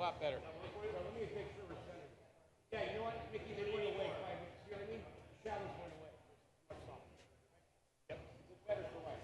lot better. Let me make sure we're centered. Yeah, you know what, Mickey, they went away 5 minutes. See what I mean? Shadows went away. Much softer. Yep. It's better for life.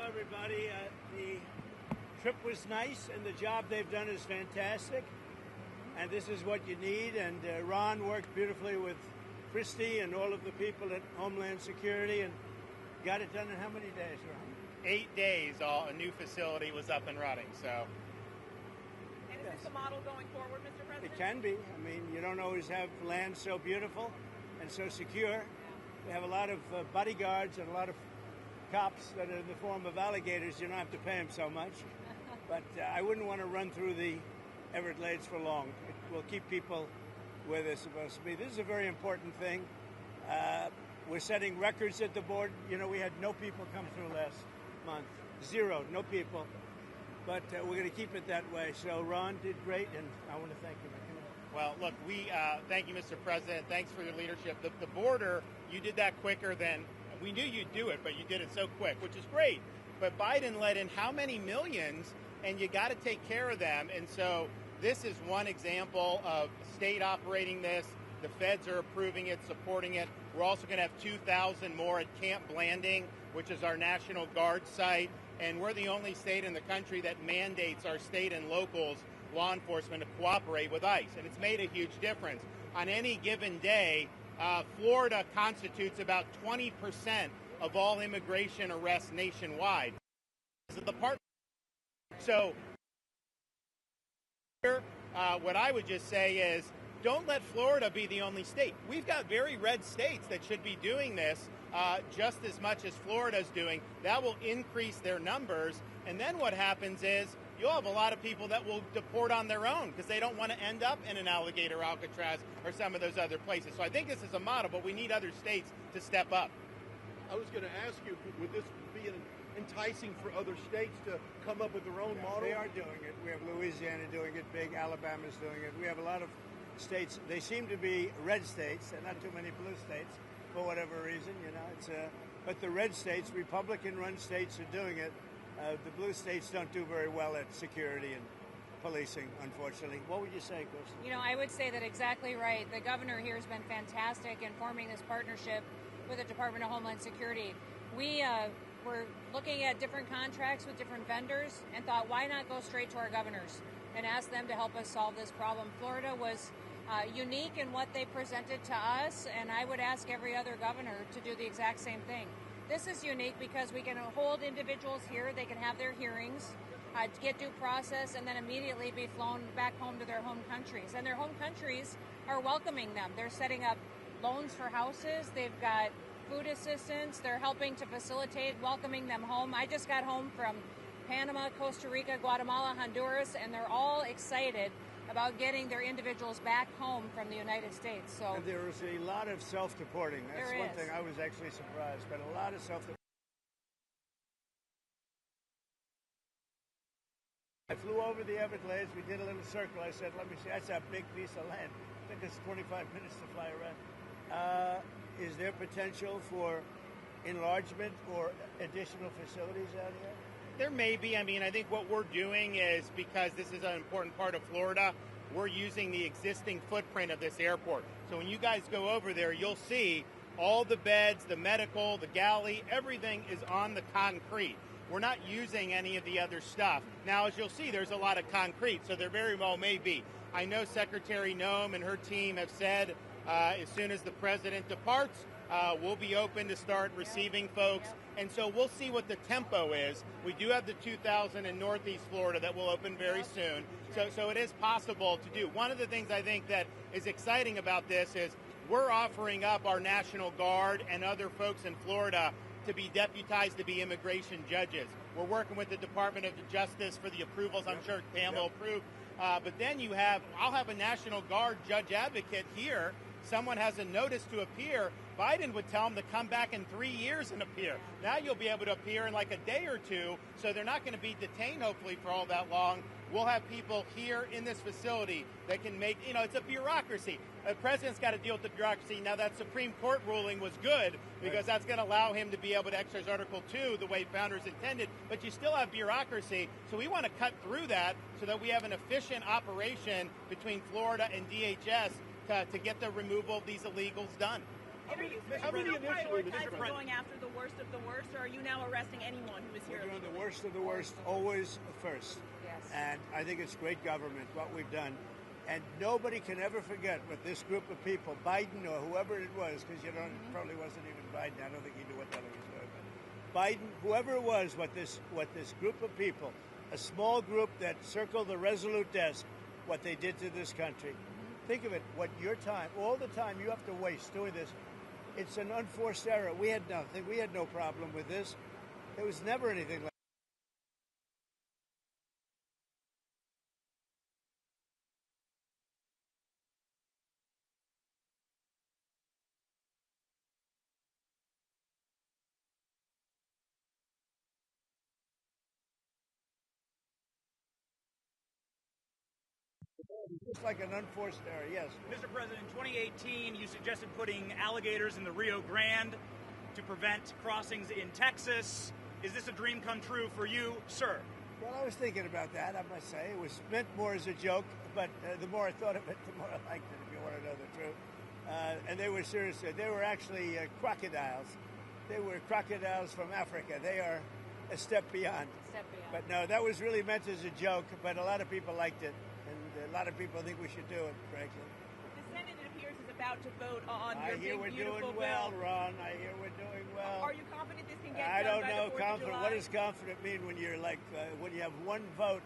Hello, everybody. The trip was nice, and the job they've done is fantastic. And this is what you need. And Ron worked beautifully with Christie and all of the people at Homeland Security and got it done in how many days, Ron? 8 days, a new facility was up and running. So. And is this a model going forward, Mr. President? It can be. I mean, you don't always have land so beautiful and so secure. We have a lot of bodyguards and a lot of cops that are in the form of alligators. You don't have to pay them so much. But I wouldn't want to run through the Everglades for long. It will keep people where they're supposed to be. This is a very important thing. We're setting records at the board. You know, we had no people come through last month. Zero, no people. But we're going to keep it that way. So Ron did great, and I want to thank you. Well, look, we thank you, Mr. President. Thanks for your leadership. The border, you did that quicker than we knew you'd do it, but you did it so quick, which is great. But Biden let in how many millions, and you got to take care of them. And so this is one example of state operating this. The feds are approving it, supporting it. We're also going to have 2,000 more at Camp Blanding, which is our National Guard site. And we're the only state in the country that mandates our state and locals, law enforcement, to cooperate with ICE. And it's made a huge difference. On any given day, Florida constitutes about 20% of all immigration arrests nationwide. So what I would just say is, don't let Florida be the only state. We've got very red states that should be doing this just as much as Florida's doing. That will increase their numbers. And then what happens is you'll have a lot of people that will deport on their own because they don't want to end up in an Alligator Alcatraz or some of those other places. So I think this is a model, but we need other states to step up. I was going to ask you, would this be enticing for other states to come up with their own model? They are doing it. We have Louisiana doing it big. Alabama's doing it. We have a lot of states. They seem to be red states and not too many blue states for whatever reason. You know, it's but the red states, Republican-run states, are doing it. The blue states don't do very well at security and policing, unfortunately. What would you say, Kristen? You know, I would say that exactly right. The governor here has been fantastic in forming this partnership with the Department of Homeland Security. We were looking at different contracts with different vendors and thought, why not go straight to our governors and ask them to help us solve this problem? Florida was unique in what they presented to us, and I would ask every other governor to do the exact same thing. This is unique because we can hold individuals here, they can have their hearings, get due process, and then immediately be flown back home to their home countries. And their home countries are welcoming them. They're setting up loans for houses, they've got food assistance, they're helping to facilitate welcoming them home. I just got home from Panama, Costa Rica, Guatemala, Honduras, and they're all excited about getting their individuals back home from the United States. So and there is a lot of self-deporting. That's one thing I was actually surprised, but a lot of self-deporting. I flew over the Everglades. We did a little circle. I said, let me see. That's a big piece of land. It took us 25 minutes to fly around. Is there potential for enlargement or additional facilities out here? There may be. I mean, I think what we're doing is, because this is an important part of Florida, we're using the existing footprint of this airport. So when you guys go over there, you'll see all the beds, the medical, the galley, everything is on the concrete. We're not using any of the other stuff. Now, as you'll see, there's a lot of concrete, so there very well may be. I know Secretary Noem and her team have said as soon as the president departs, we'll be open to start receiving folks. And so we'll see what the tempo is. We do have the 2,000 in Northeast Florida that will open very soon. So it is possible to do. One of the things I think that is exciting about this is we're offering up our National Guard and other folks in Florida to be deputized to be immigration judges. We're working with the Department of Justice for the approvals. I'm sure Pam will approve. But then I'll have a National Guard judge advocate here. Someone has a notice to appear. Biden would tell them to come back in 3 years and appear. Now you'll be able to appear in like a day or two, so they're not going to be detained, hopefully, for all that long. We'll have people here in this facility that can make, it's a bureaucracy. The president's got to deal with the bureaucracy. Now, that Supreme Court ruling was good because that's going to allow him to be able to exercise Article 2 the way founders intended, but you still have bureaucracy. So we want to cut through that so that we have an efficient operation between Florida and DHS to get the removal of these illegals done. How many Are you initially, Mr. prioritizing President? going after the worst of the worst, or are you now arresting anyone who is here We're doing illegally? the worst of the worst always first. Yes. And I think it's great government, what we've done. And nobody can ever forget what this group of people, Biden or whoever it was, because probably wasn't even Biden. I don't think he knew what the hell he was doing. But Biden, whoever it was, what this group of people, a small group that circled the Resolute desk, what they did to this country. Think of it, what your time, all the time you have to waste doing this. It's an unforced error. We had nothing. We had no problem with this. There was never anything like It's like an unforced error, yes. Mr. President, in 2018, you suggested putting alligators in the Rio Grande to prevent crossings in Texas. Is this a dream come true for you, sir? Well, I was thinking about that, I must say. It was meant more as a joke, but the more I thought of it, the more I liked it, if you want to know the truth. And they were serious. They were actually crocodiles. They were crocodiles from Africa. They are a step beyond. But no, that was really meant as a joke, but a lot of people liked it. And a lot of people think we should do it, frankly. The Senate, it appears, is about to vote on I your hear big, we're beautiful doing well, bill. Ron. I hear we're doing well. Are you confident this can get I done don't by know. the 4th of Confident. July? What does confident mean when you're like when you have one vote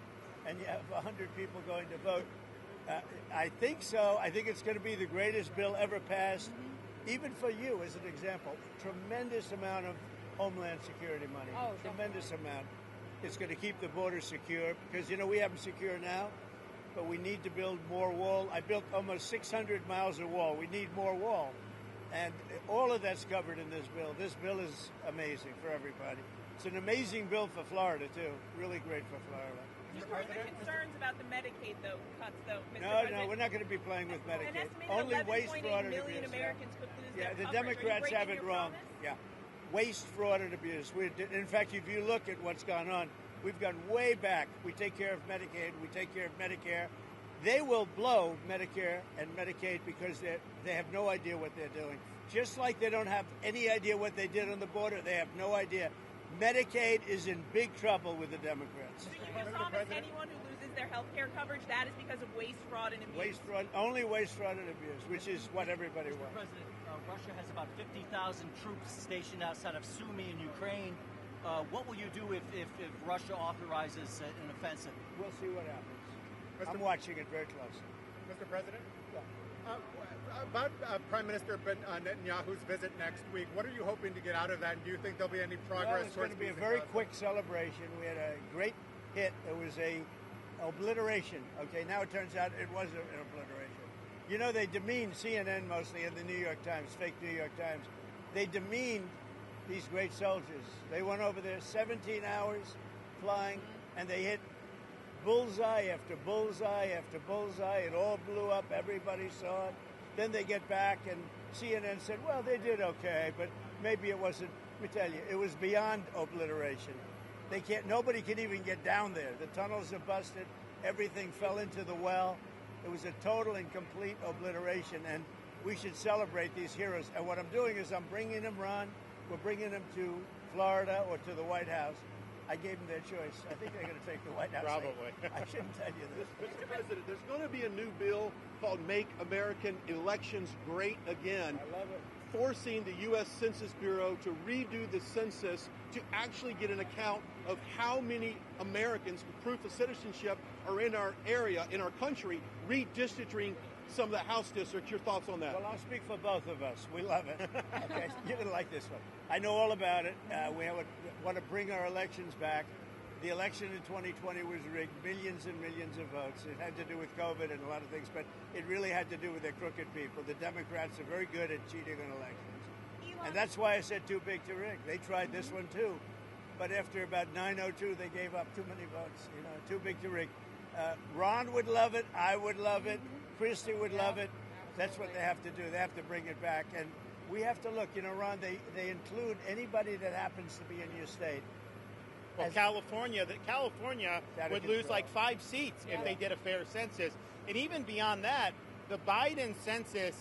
and you have 100 people going to vote? I think so. I think it's going to be the greatest bill ever passed, even for you, as an example. Tremendous amount of Homeland Security money. Oh, tremendous amount. It's going to keep the border secure because we have them secure now, but we need to build more wall. I built almost 600 miles of wall. We need more wall. And all of that's covered in this bill. This bill is amazing for everybody. It's an amazing bill for Florida, too. Really great for Florida. You've heard the concerns about the Medicaid cuts, though, Mr. No, President. we're not going to be playing with An Medicaid. estimated Only 11.8 waste, fraud, and million abuse. Americans could lose Yeah, their the coverage. Are you Democrats breaking have it your wrong. promise? Yeah. Waste, fraud, and abuse. In fact, if you look at what's gone on, we've gone way back. We take care of Medicaid. We take care of Medicare. They will blow Medicare and Medicaid because they have no idea what they're doing. Just like they don't have any idea what they did on the border, they have no idea. Medicaid is in big trouble with the Democrats. So you can promise anyone who loses their health care coverage that is because of waste, fraud, and abuse? Waste, fraud, only waste, fraud, and abuse, which is what everybody Mr. wants. President, Russia has about 50,000 troops stationed outside of Sumy in Ukraine. What will you do if Russia authorizes an offensive? We'll see what happens. I'm watching it very closely. Mr. President? Yeah. About Prime Minister Netanyahu's visit next week, what are you hoping to get out of that? And do you think there'll be any progress Well, it's going towards to be a peace very in Gaza? quick celebration. We had a great hit. It was a obliteration. Okay, now it turns out it was an obliteration. They demeaned CNN mostly and the New York Times, fake New York Times. They demeaned these great soldiers. They went over there 17 hours flying, and they hit bullseye after bullseye after bullseye. It all blew up. Everybody saw it. Then they get back, and CNN said, well, they did okay, but maybe it wasn't. Let me tell you, it was beyond obliteration. Nobody can even get down there. The tunnels are busted. Everything fell into the well. It was a total and complete obliteration, and we should celebrate these heroes. And what I'm doing is I'm bringing them, Ron, we're bringing them to Florida or to the White House. I gave them their choice. I think they're going to take the White House. Probably. I shouldn't tell you this. Mr. President, there's going to be a new bill called Make American Elections Great Again, I love it. forcing the U.S. Census Bureau to redo the census to actually get an account of how many Americans with proof of citizenship are in our area, in our country, redistricting some of the House districts. Your thoughts on that? Well, I'll speak for both of us. We love it. Okay, you're going to like this one. I know all about it. We want to bring our elections back. The election in 2020 was rigged, millions and millions of votes. It had to do with COVID and a lot of things, but it really had to do with their crooked people. The Democrats are very good at cheating on elections. And that's why I said too big to rig. They tried this one too. But after about 9:02, they gave up too many votes. Too big to rig. Ron would love it. I would love it. Christie would love it. That's what they have to do. They have to bring it back. And we have to look. Ron, they include anybody that happens to be in your state. Well, California That'd would be lose cool. like 5 seats if they did a fair census. And even beyond that, the Biden census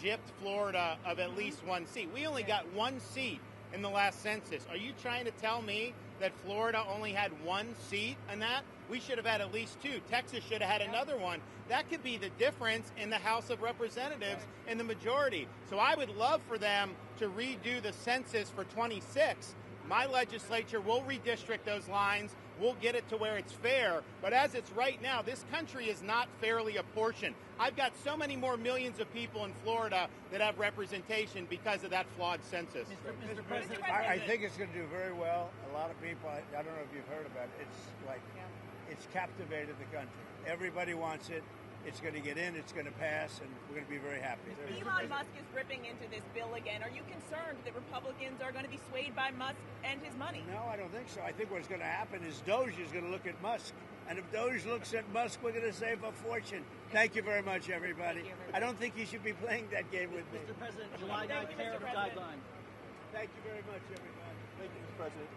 gypped Florida of at least one seat. We only got one seat in the last census. Are you trying to tell me that Florida only had one seat in that? We should have had at least two. Texas should have had another one. That could be the difference in the House of Representatives in the majority. So I would love for them to redo the census for 26. My legislature will redistrict those lines. We'll get it to where it's fair. But as it's right now, this country is not fairly apportioned. I've got so many more millions of people in Florida that have representation because of that flawed census. Mr. President, I think it's going to do very well. A lot of people, I don't know if you've heard about it, it's captivated the country. Everybody wants it. It's going to get in, it's going to pass, and we're going to be very happy. Elon Musk is ripping into this bill again. Are you concerned that Republicans are going to be swayed by Musk and his money? No, I don't think so. I think what's going to happen is Doge is going to look at Musk. And if Doge looks at Musk, we're going to save a fortune. Thank you very much, everybody. I don't think you should be playing that game with me. Mr. President, July 9th tariff guideline. Thank you very much, everybody. Thank you, Mr. President.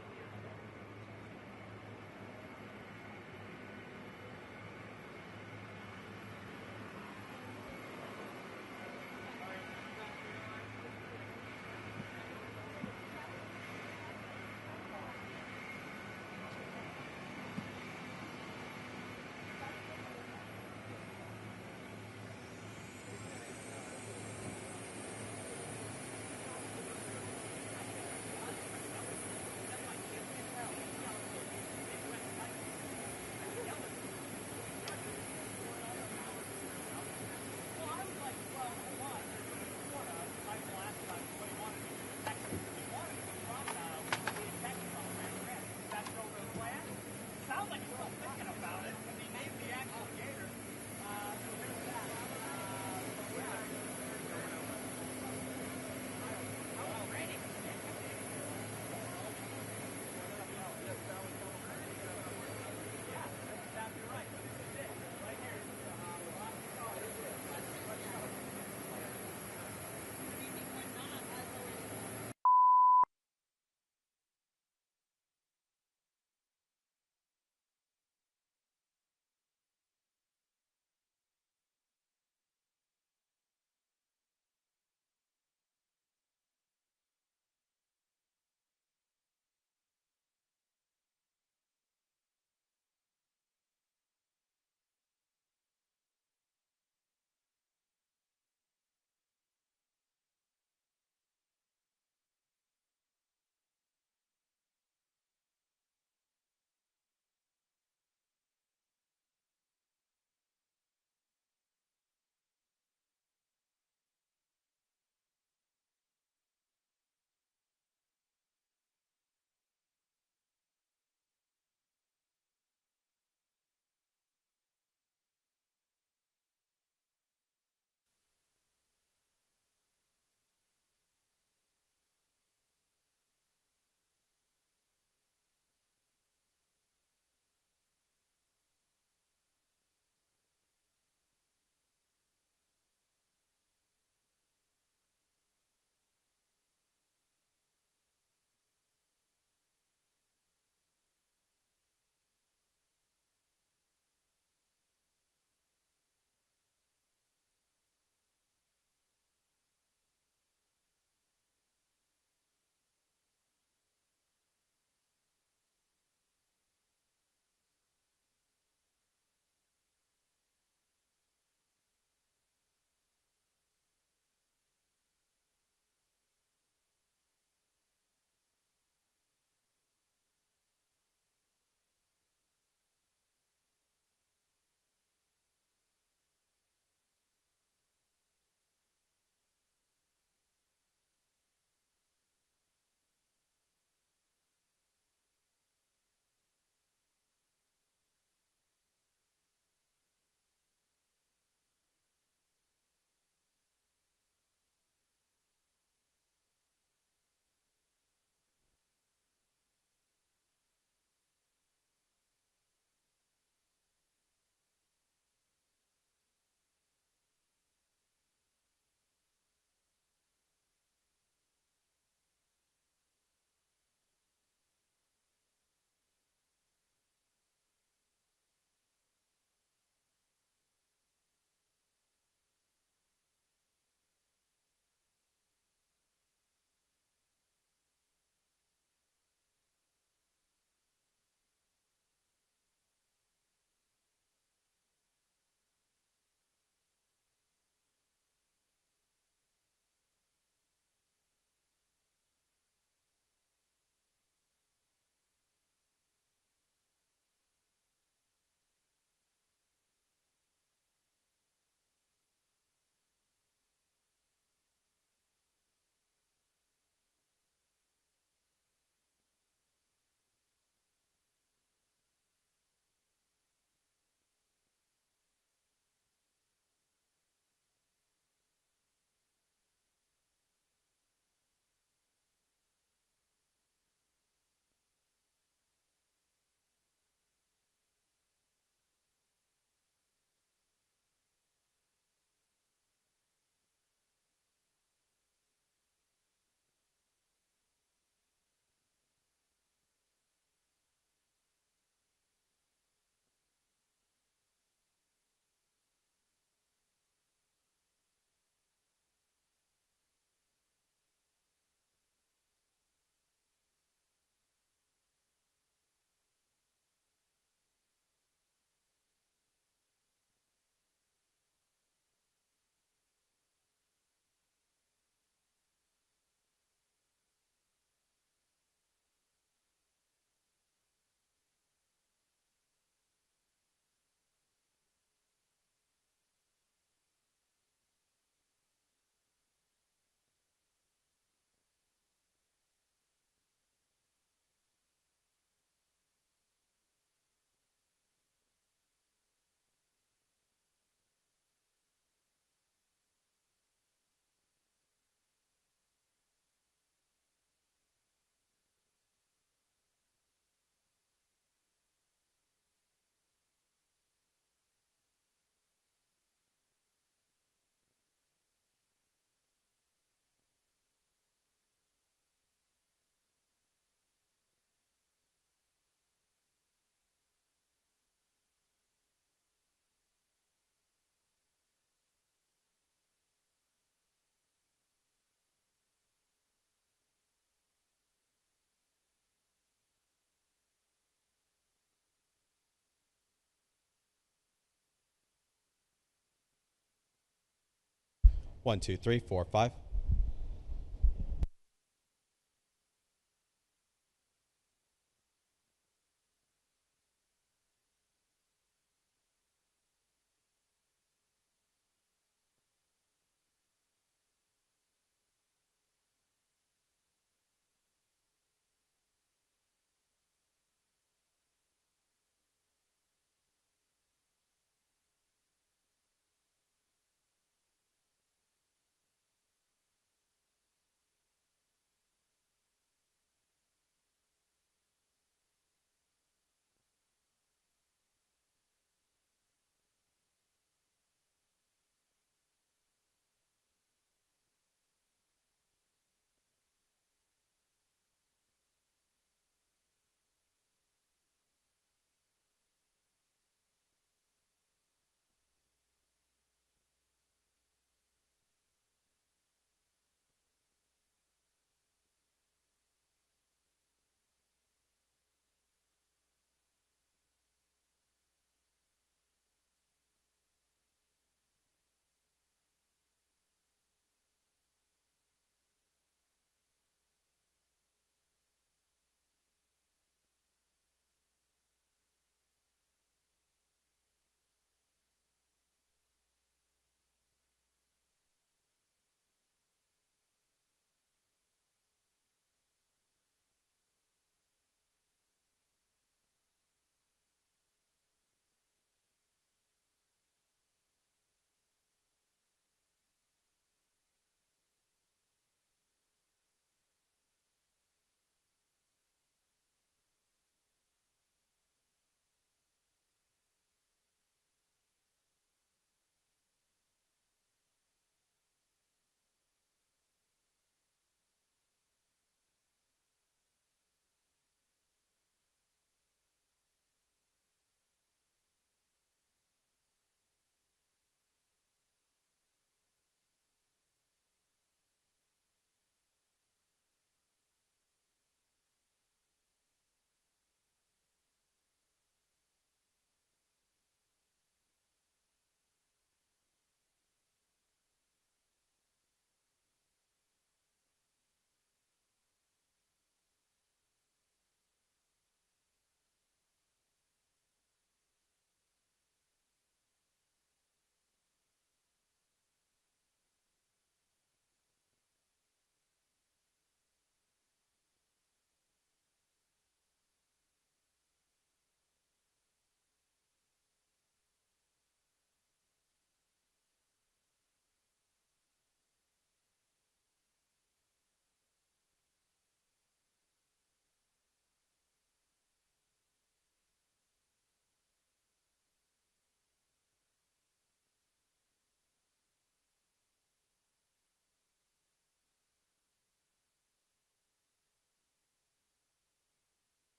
1, 2, 3, 4, 5.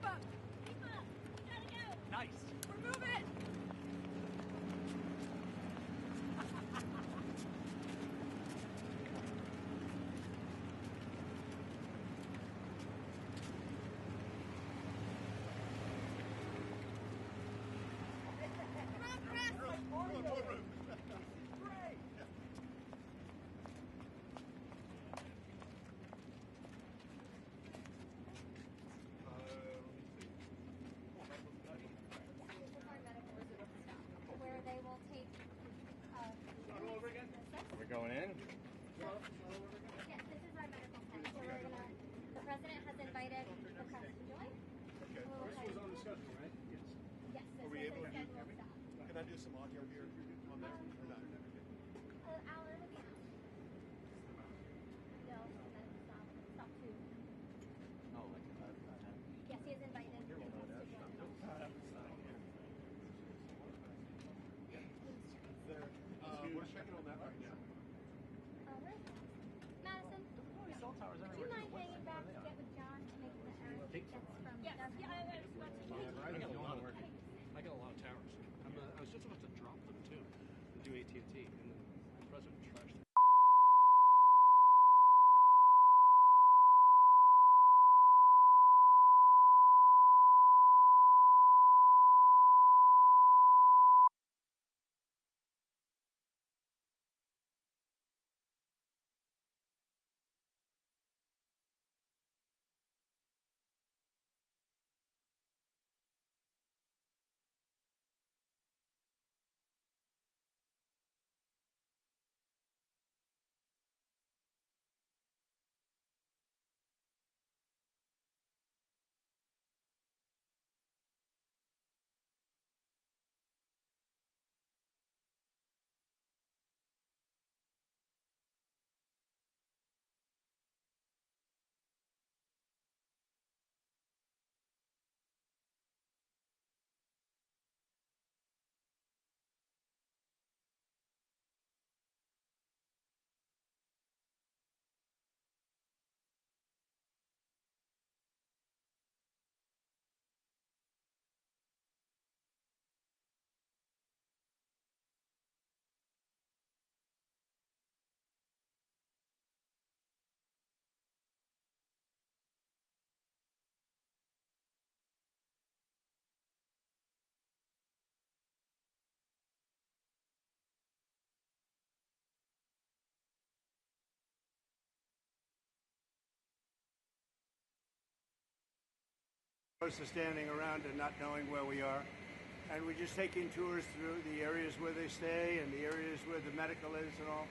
Keep up. Keep up. We gotta go. Nice. We're moving. Where they will take. We're going in. Yes, this is our medical center. So we're gonna. The president has invited the press to join. Okay. We'll This was on the schedule, right? Yes. Yes, this Are we was able the to do? scheduled stop. Can I do some audio here on that? Or not? Hour it'll be out. No, medical stop. Stop 2. Oh, like Yes, he has invited the press to join. We're checking on that right now. Where is that? Madison, cell towers do you mind hanging back to get with John to make the error? That's from Yes. Yeah, I was about to I got a lot of towers. I was just about to drop them too, and do AT&T, and then the president trashed them. Opposed to standing around and not knowing where we are. And we're just taking tours through the areas where they stay and the areas where the medical is and all.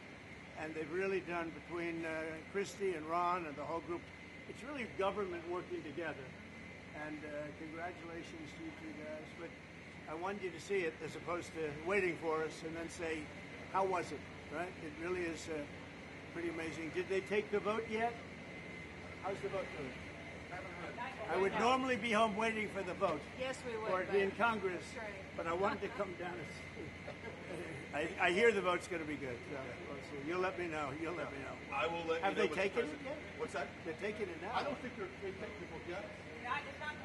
And they've really done, between Christy and Ron and the whole group, it's really government working together. And congratulations to you two guys. But I wanted you to see it as opposed to waiting for us and then say, how was it, right? It really is pretty amazing. Did they take the vote yet? How's the vote doing? I would normally be home waiting for the vote. Yes, we would. Or it'd be in Congress. That's right. But I wanted to come down and see. I hear the vote's going to be good. So we'll see. You'll let me know. You'll let me know. I will let Have you know. they taken it yet? What's that? They're taking it now. I don't think they've taken it yet. It's not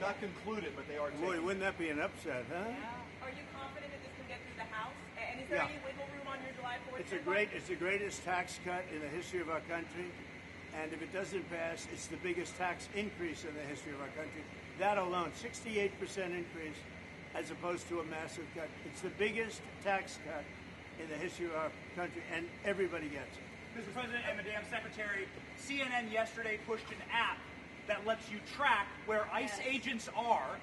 Not concluded, but they are taking Boy, it. wouldn't that be an upset, huh? Are you confident that this can get through the House? And is there any wiggle room on your July 4th? It's the greatest tax cut in the history of our country. And if it doesn't pass, it's the biggest tax increase in the history of our country. That alone, 68% increase as opposed to a massive cut. It's the biggest tax cut in the history of our country, and everybody gets it. Mr. President and Madam Secretary, CNN yesterday pushed an app that lets you track where ICE agents are.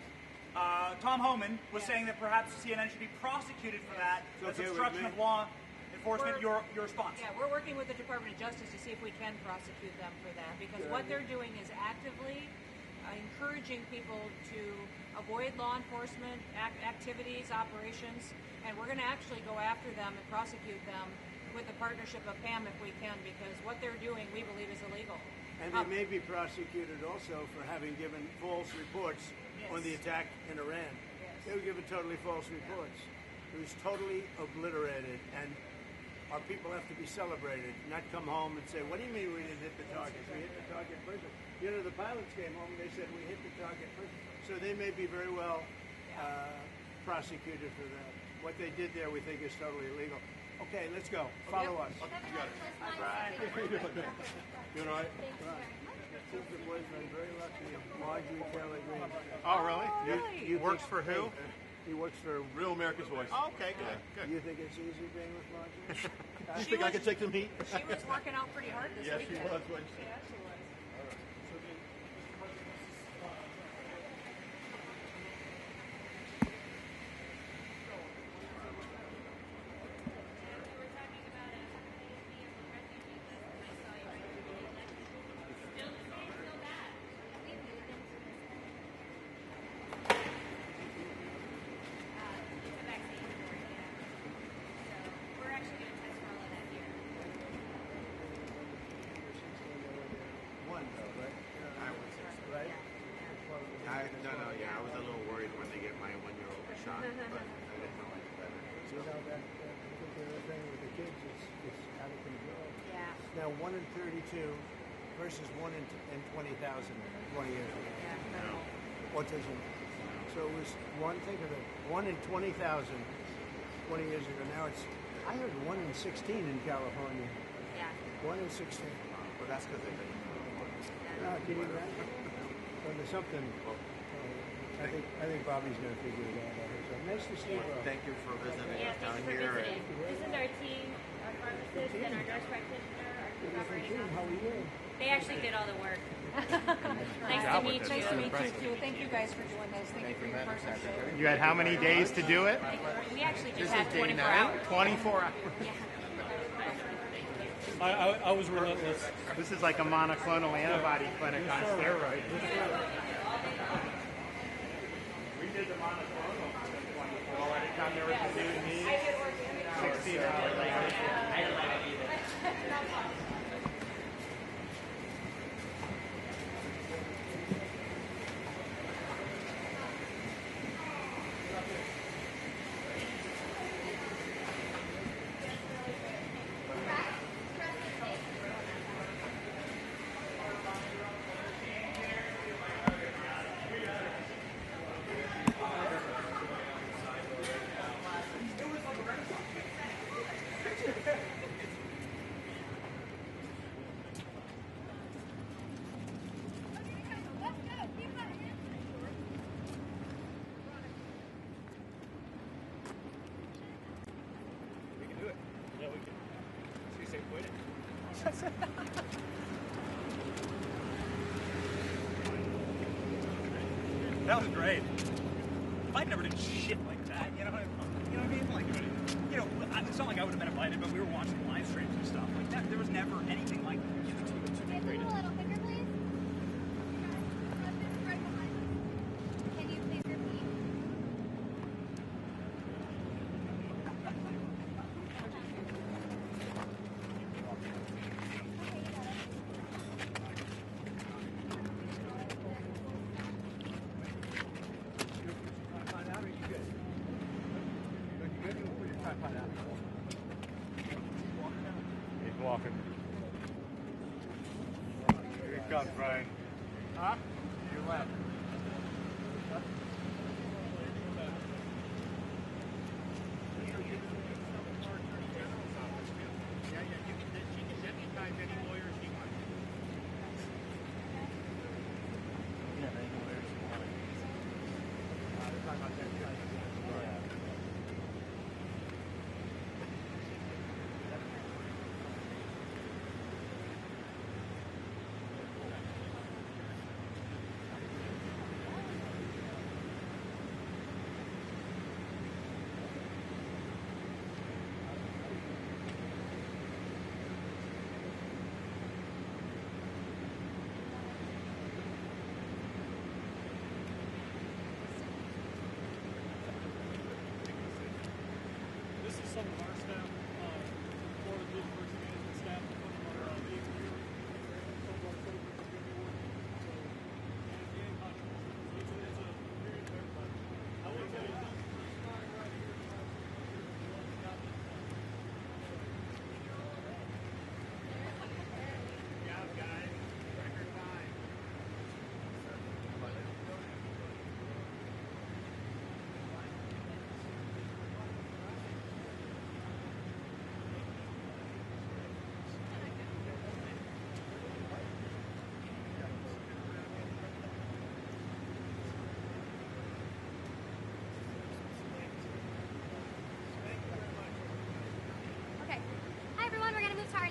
Tom Homan was saying that perhaps CNN should be prosecuted for that. That's obstruction of law enforcement. Your response? Yeah, we're working with the Department of Justice to see if we can prosecute them for that, because what they're doing is actively encouraging people to avoid law enforcement activities, operations, and we're going to actually go after them and prosecute them with the partnership of PAM if we can, because what they're doing we believe is illegal. And they may be prosecuted also for having given false reports on the attack in Iran. They were given totally false reports. It was totally obliterated. And our people have to be celebrated, not come home and say, what do you mean we didn't hit the target? We hit the target first. You know, the pilots came home and they said we hit the target first. So they may be very well prosecuted for that. What they did there we think is totally illegal. Okay, let's go. Follow us. You got it. Right. You all right? Since the boys been very lucky. Marjorie Taylor Greene. Oh, really? You Works for who? He works for Real America's Voice. Oh, okay, good. Good. You think it's easy being with Marjorie? You think I could take some heat? She was working out pretty hard this Yes, she weekend. was. wasn't she? Yeah, she was. One, though, right? I was Right? I was a little worried when they get my 1-year-old shot, but I didn't know any better. You know, that particular thing with the kids is out of control. Yeah. Now, 1 in 32 versus 1 in 20,000 20 years ago. Yeah. Autism. So it was think of it, 1 in 20,000 20 years ago. Now it's, I heard 1 in 16 in California. Yeah. 1 in 16. Well, that's because they've been. Can you imagine? So there's something. I think Bobby's going to figure it out. Nice to see you. Thank you for visiting Yeah, us thanks down for here. visiting. This is our team, our pharmacist, and our nurse practitioner, our Good recovery afternoon. How are you? They actually did all the work. Nice to meet you. Nice to meet you too. Thank you guys for doing this. Thank you for your partnership. You had how many days to do it? We actually just had 24 hours. 24 hours. Yeah. I was relentless. This is like a monoclonal antibody clinic on steroids. We did the monoclonal in 24. By the time they were doing these, 16 hours later. That was great. I'd never did shit like that. You know what I mean? Like, you know, it's not like I would have been invited, but we were watching live streams and stuff like that. There was never anything like that. Can you a little quicker, please? Right behind us. Can you please repeat? He's walking. Here he comes, Brian. Huh? You left.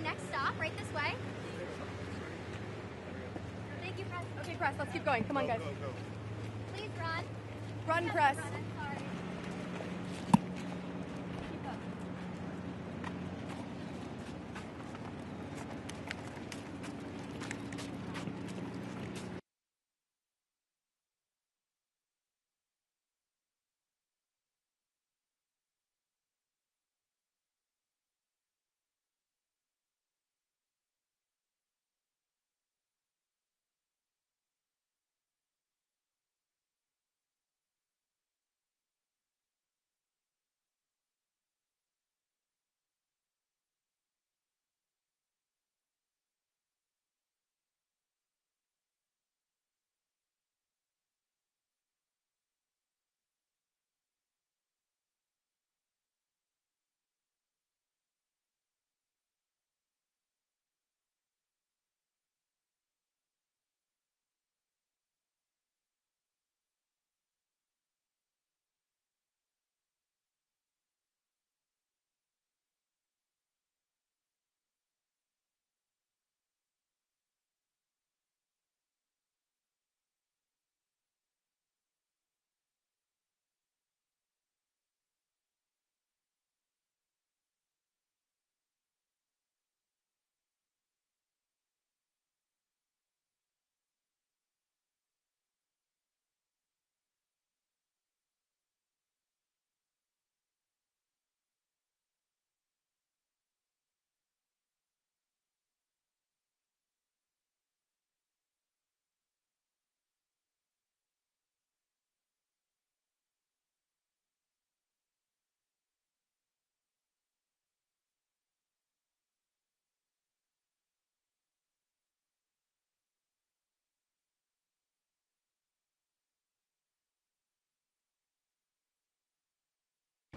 next stop, right this way. Thank you, Press. Okay, Press, let's keep going. Come on, guys. Please run. Run, Press. Run, I'm sorry.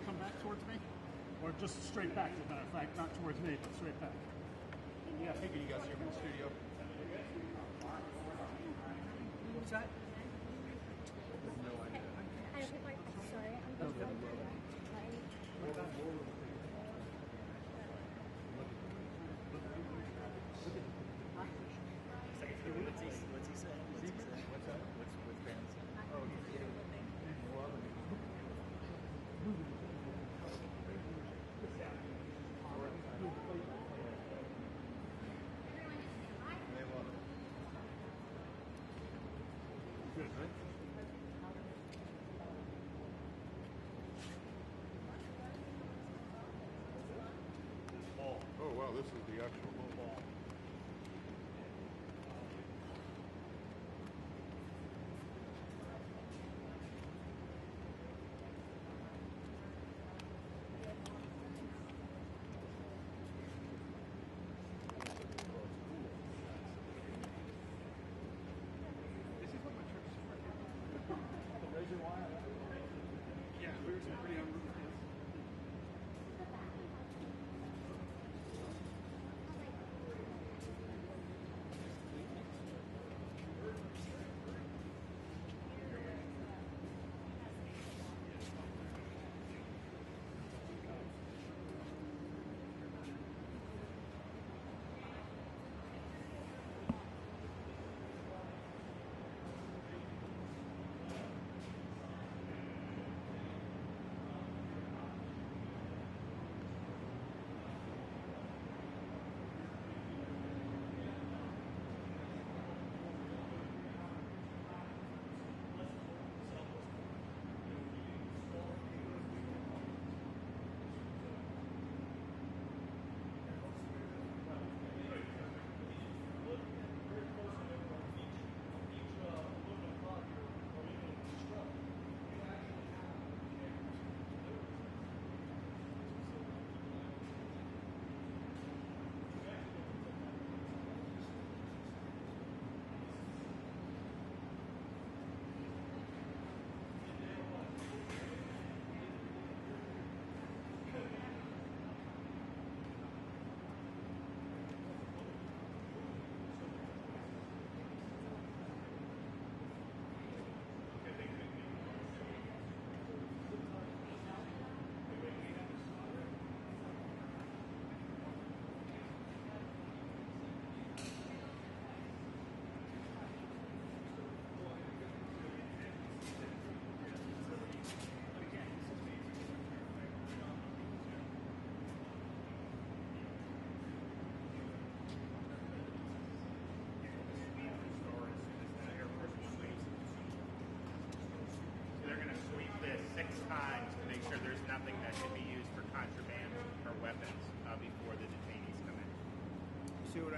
Come back towards me, or just straight back, as a matter of fact, not towards me, but straight back. Yeah, hey, can you guys hear me in the studio? What's that? No idea. Sorry, I'm What's he saying? What's that? What's bands? Oh, Good, right? Oh, wow, this is the actual ball. Yeah, we were pretty unruly.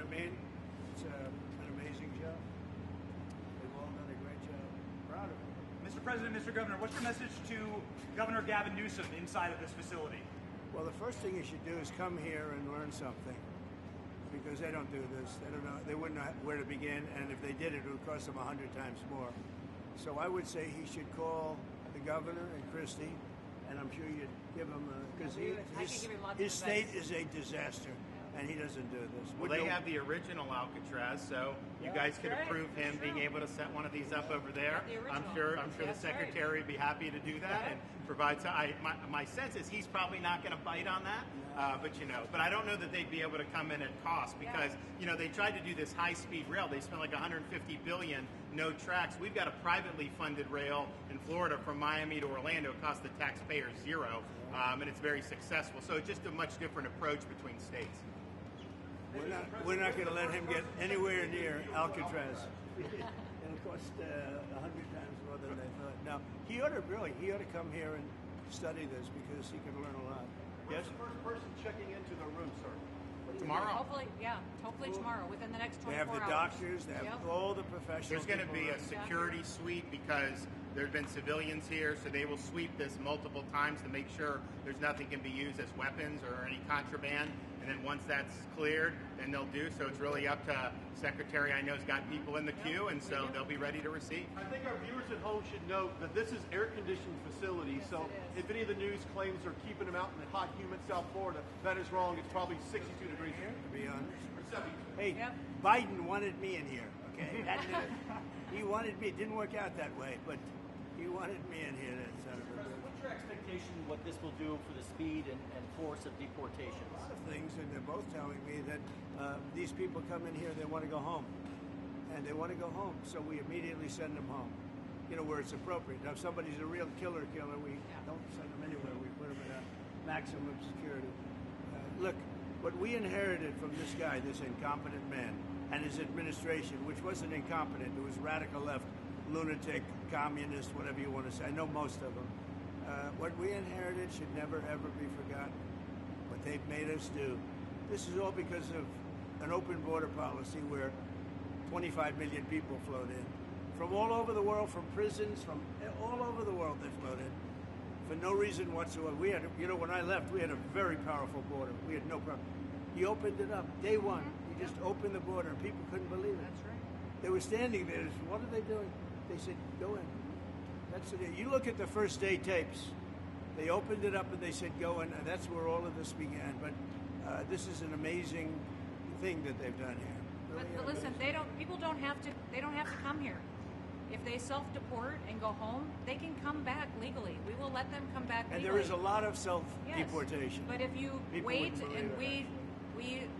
what I mean? It's an amazing job. They've all done a great job. Proud of them. Mr. President, Mr. Governor, what's your message to Governor Gavin Newsom inside of this facility? Well, the first thing you should do is come here and learn something, because they don't do this. They don't know. They wouldn't know where to begin, and if they did, it would cost them 100 times more. So I would say he should call the governor and Christie, and I'm sure you'd give him because his state is a disaster, and he doesn't do this. Well, they have the original Alcatraz, so you guys could approve him being able to set one of these up over there. I'm sure the secretary would be happy to do that and provide. My sense is he's probably not going to bite on that. But I don't know that they'd be able to come in at cost because they tried to do this high-speed rail. They spent like $150 billion, no tracks. We've got a privately funded rail in Florida from Miami to Orlando. It costs the taxpayers zero, and it's very successful. So it's just a much different approach between states. We're not going to let him get anywhere near Alcatraz. It'll cost 100 times more than they thought. Now he ought to come here and study this because he can learn a lot. Yes. The first person checking into the room, sir. Tomorrow. Hopefully tomorrow, within the next 24 hours. They have the doctors, they have all the professionals. There's going to be a security sweep because there's been civilians here, so they will sweep this multiple times to make sure there's nothing can be used as weapons or any contraband. And then once that's cleared, then they'll do. So it's really up to Secretary. I know has got people in the queue, and so they'll be ready to receive. I think our viewers at home should note that this is air-conditioned facility. So if any of the news claims they're keeping them out in the hot, humid South Florida, that is wrong. It's probably 62 degrees here, to be honest. Or 70. Hey, Biden wanted me in here. Okay, he wanted me. It didn't work out that way, but he wanted me in here. What's your expectation what this will do for the speed and force of deportations? A lot of things, and they're both telling me that these people come in here, they want to go home. And they want to go home, so we immediately send them home, where it's appropriate. Now, if somebody's a real killer, we don't send them anywhere. We put them in a maximum security. Look, what we inherited from this guy, this incompetent man, and his administration, which wasn't incompetent, it was radical left, lunatic, communist, whatever you want to say. I know most of them. What we inherited should never, ever be forgotten. What they've made us do. This is all because of an open border policy where 25 million people flowed in. From all over the world, from prisons, from all over the world they flowed in. For no reason whatsoever. We had, when I left, we had a very powerful border. We had no problem. He opened it up. Day one, he just opened the border and people couldn't believe it. That's right. They were standing there. What are they doing? They said, go in. That's it. You look at the first day tapes. They opened it up and they said, go in, and that's where all of this began. But this is an amazing thing that they've done here. Really but listen, people don't have to come here. If they self-deport and go home, they can come back legally. We will let them come back legally. And there is a lot of self-deportation. Yes. But if you wait and we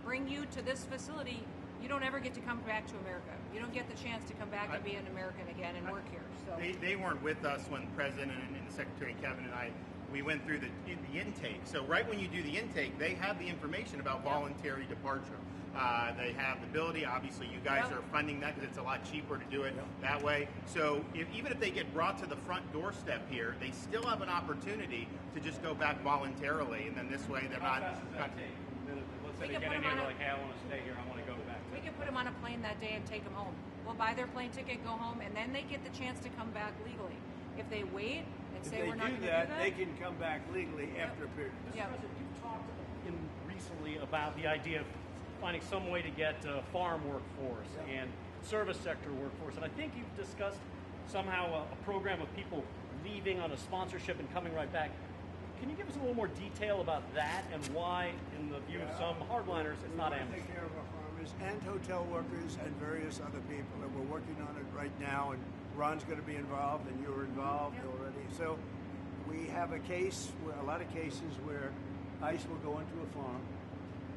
bring you to this facility, you don't ever get to come back to America. You don't get the chance to come back and be an American again and work here. So they weren't with us when the President and the Secretary Kevin and I, we went through the intake. So right when you do the intake, they have the information about voluntary departure. They have the ability. Obviously, you guys are funding that because it's a lot cheaper to do it that way. So even if they get brought to the front doorstep here, they still have an opportunity to just go back voluntarily, and then this way they're not. Let's say they get in here like, hey, I want to stay here. I want to go back. We can put them on a plane that day and take them home. We'll buy their plane ticket, go home, and then they get the chance to come back legally. If they wait and say we're not going to do that, they can come back legally after a period. Mr. President, you've talked recently about the idea of finding some way to get farm workforce and service sector workforce, and I think you've discussed somehow a program of people leaving on a sponsorship and coming right back. Can you give us a little more detail about that and why, in the view of some hardliners, it's not amnesty? Take care of our farmers and hotel workers and various other people, and we're working on it right now, and Ron's going to be involved, and you're involved already. So we have a lot of cases where ICE will go into a farm,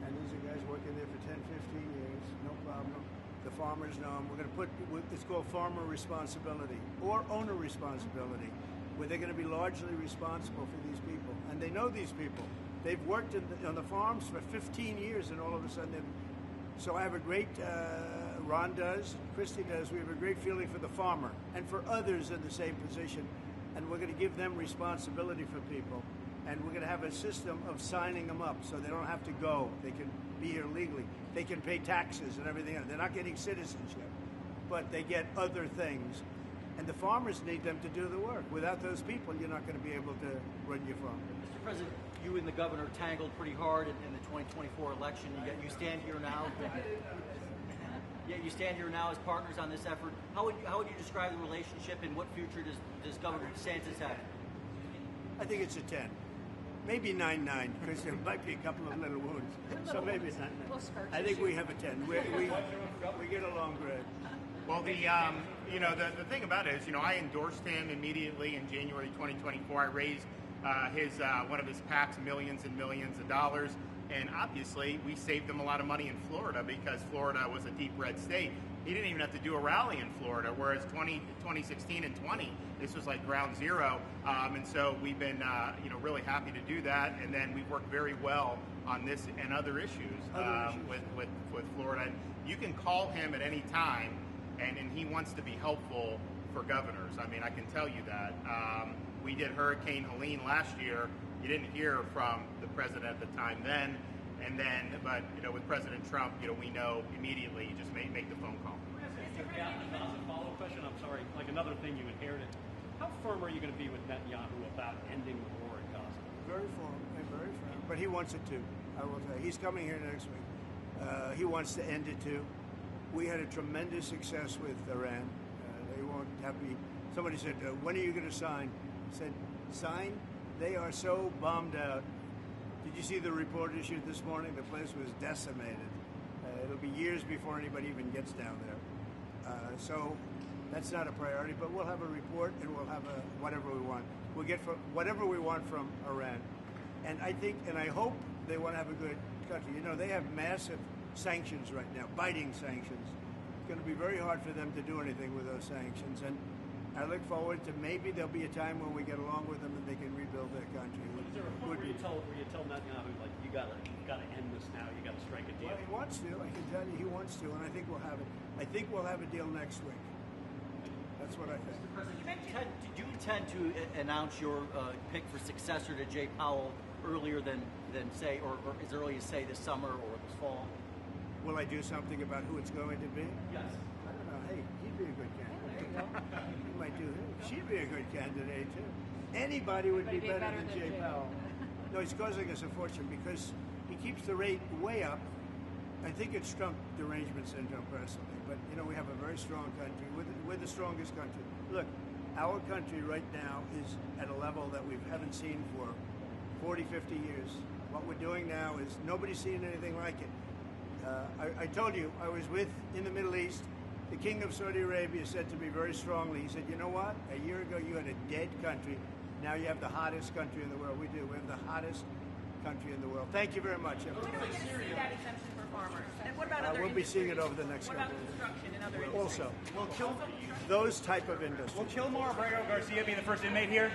and these are guys working there for 10, 15 years, no problem. The farmers know them. We're going to put, it's called farmer responsibility or owner responsibility, where they're going to be largely responsible for these people. And they know these people. They've worked on the farms for 15 years, and all of a sudden, so I have a great, Ron does, Christie does, we have a great feeling for the farmer and for others in the same position. And we're going to give them responsibility for people. And we're going to have a system of signing them up so they don't have to go. They can be here legally. They can pay taxes and everything else. They're not getting citizenship, but they get other things. And the farmers need them to do the work. Without those people, you're not going to be able to run your farm. Mr. President, you and the governor tangled pretty hard in the 2024 election. Yet you stand here now. Yet you stand here now as partners on this effort. How would you describe the relationship, and what future does Governor DeSantis have? I think it's a 10. Maybe 9-9, because there might be a couple of little wounds. So maybe it's not 9. I think we have a 10. We get along great. Well, the thing about it is, I endorsed him immediately in January 2024. I raised one of his PACs millions and millions of dollars, and obviously we saved him a lot of money in Florida because Florida was a deep red state. He didn't even have to do a rally in Florida, whereas 2016 and 20, this was like ground zero. And so we've been really happy to do that, and then we've worked very well on this and other issues with Florida. And you can call him at any time, and he wants to be helpful for governors. I mean, I can tell you that. We did Hurricane Helene last year. You didn't hear from the president at the time then, but with President Trump, we know immediately. You just make the phone call. Yeah, as a follow-up question, I'm sorry, like another thing you inherited. How firm are you going to be with Netanyahu about ending the war in Gaza? Very firm, very firm. But he wants it too. I will say he's coming here next week. He wants to end it too. We had a tremendous success with Iran. They won't have me. Somebody said, "When are you going to sign?" I said, "Sign? They are so bombed out." Did you see the report issued this morning? The place was decimated. It'll be years before anybody even gets down there. So that's not a priority, but we'll have a report and we'll have whatever we want. We'll get whatever we want from Iran. And I think, and I hope they want to have a good country. They have massive sanctions right now, biting sanctions. It's going to be very hard for them to do anything with those sanctions. And I look forward to maybe there'll be a time when we get along with them and they can rebuild their country. Is there a point where you tell Netanyahu, like, you gotta end this now, you gotta strike a deal? Well, he wants to. I can tell you he wants to, and I think we'll have it. I think we'll have a deal next week. That's what I think. Mr. President, did you intend to announce your pick for successor to Jay Powell earlier than say, or as early as say this summer or this fall? Will I do something about who it's going to be? Yes. I don't know. Hey, he'd be a good candidate. You might do him. She'd be a good candidate too. Anybody would be better than Jay Powell. No, he's causing us a fortune because he keeps the rate way up. I think it's Trump derangement syndrome personally, but we have a very strong country. We're the strongest country. Look, our country right now is at a level that we haven't seen for 40, 50 years. What we're doing now is nobody's seen anything like it. I told you, I was in the Middle East. The King of Saudi Arabia said to me very strongly, he said, "You know what? A year ago you had a dead country. Now you have the hottest country in the world." We do. We have the hottest country in the world. Thank you very much. When are we going to see that exemption for farmers? And what about other We'll be seeing it over the next What couple about of construction and other years. Also, industries? those type of industries. Will Kilmore Abrego Garcia be the first inmate here?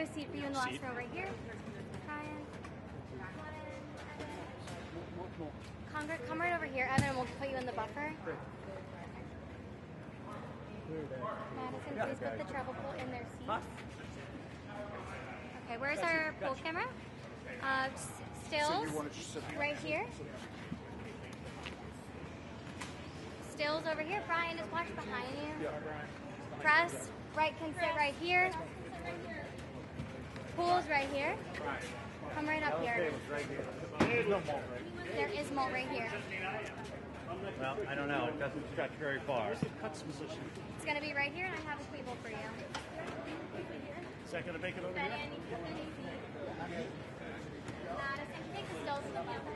there a seat for you in the last row right here? Brian. Come right over here, Evan, and we'll put you in the buffer. Madison, please put the travel pool in their seats. Okay, where's our pool camera? Stills, right here. Stills over here. Brian, just watch behind you. Press, right can sit right here. Pool's right here. Come right up here. There is mold right here. Well, I don't know. It doesn't stretch very far. It's going to be right here, and I have a table for you. Is that going to make it over here? Madison, take the stills to the buffer.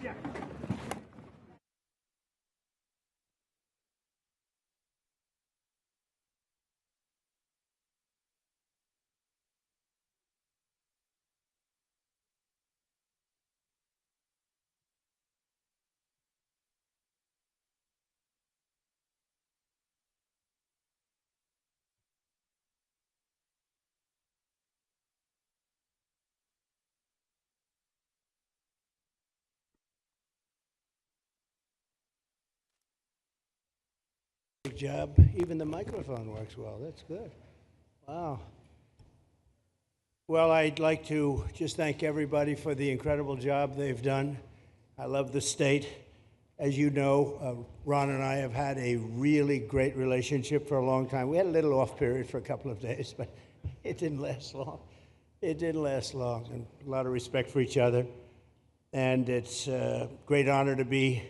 Yeah. Good job. Even the microphone works well. That's good. Wow. Well, I'd like to just thank everybody for the incredible job they've done. I love the state. As you know, Ron and I have had a really great relationship for a long time. We had a little off period for a couple of days, but it didn't last long. It didn't last long, and a lot of respect for each other. And it's a great honor to be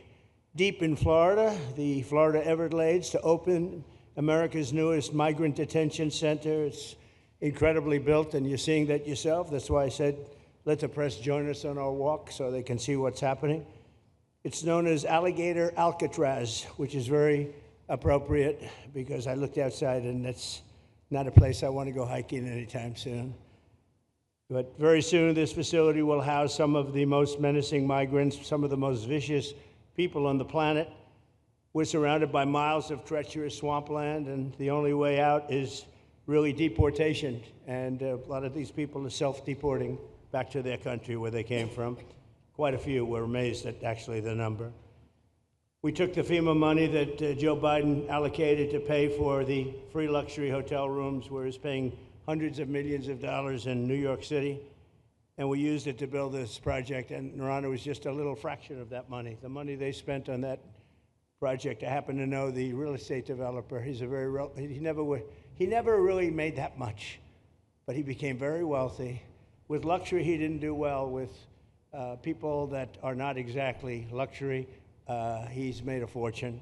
deep in Florida, the Florida Everglades, to open America's newest migrant detention center. It's incredibly built, and you're seeing that yourself. That's why I said, let the press join us on our walk so they can see what's happening. It's known as Alligator Alcatraz, which is very appropriate because I looked outside and that's not a place I want to go hiking anytime soon. But very soon, this facility will house some of the most menacing migrants, some of the most vicious people on the planet. We're surrounded by miles of treacherous swampland, and the only way out is really deportation. And a lot of these people are self-deporting back to their country where they came from. Quite a few. We're amazed at actually the number. We took the FEMA money that Joe Biden allocated to pay for the free luxury hotel rooms, where he's paying hundreds of millions of dollars in New York City, and we used it to build this project. And Ron, it was just a little fraction of that money. The money they spent on that project, I happen to know the real estate developer. He's a he never really made that much, but he became very wealthy. With luxury, he didn't do well. With people that are not exactly luxury, he's made a fortune.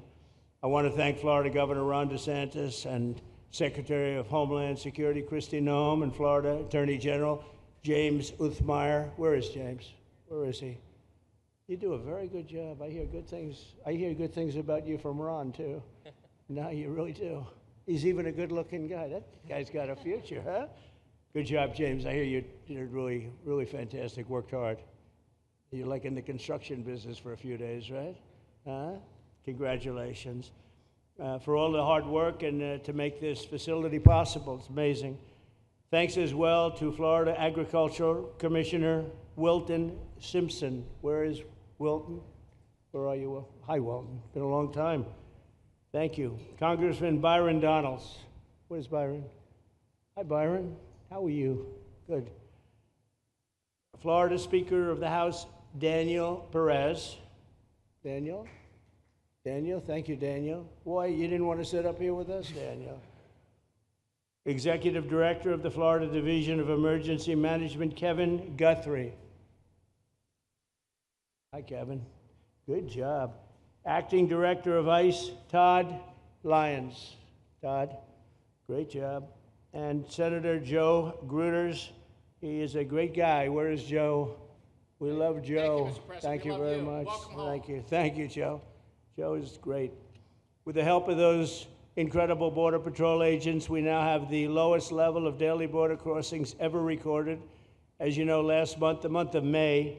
I want to thank Florida Governor Ron DeSantis and Secretary of Homeland Security Kristi Noem, and Florida Attorney General James Uthmeier. Where is James? Where is he? You do a very good job. I hear good things. I hear good things about you from Ron too. No, you really do. He's even a good-looking guy. That guy's got a future, huh? Good job, James. I hear you did really, really fantastic. Worked hard. You're like in the construction business for a few days, right? Huh? Congratulations. For all the hard work and to make this facility possible. It's amazing. Thanks as well to Florida Agricultural Commissioner Wilton Simpson. Where is Wilton? Where are you? Hi, Wilton. Been a long time. Thank you. Congressman Byron Donalds. Where's Byron? Hi, Byron. How are you? Good. Florida Speaker of the House Daniel Perez. Daniel? Daniel, thank you, Daniel. Boy, you didn't want to sit up here with us, Daniel. Executive Director of the Florida Division of Emergency Management, Kevin Guthrie. Hi, Kevin. Good job. Acting Director of ICE, Todd Lyons. Todd, great job. And Senator Joe Gruters. He is a great guy. Where is Joe? We love Joe. Thank you very much. Thank you. Thank you, Joe. Joe is great. With the help of those incredible Border Patrol agents, we now have the lowest level of daily border crossings ever recorded. As you know, last month, the month of May,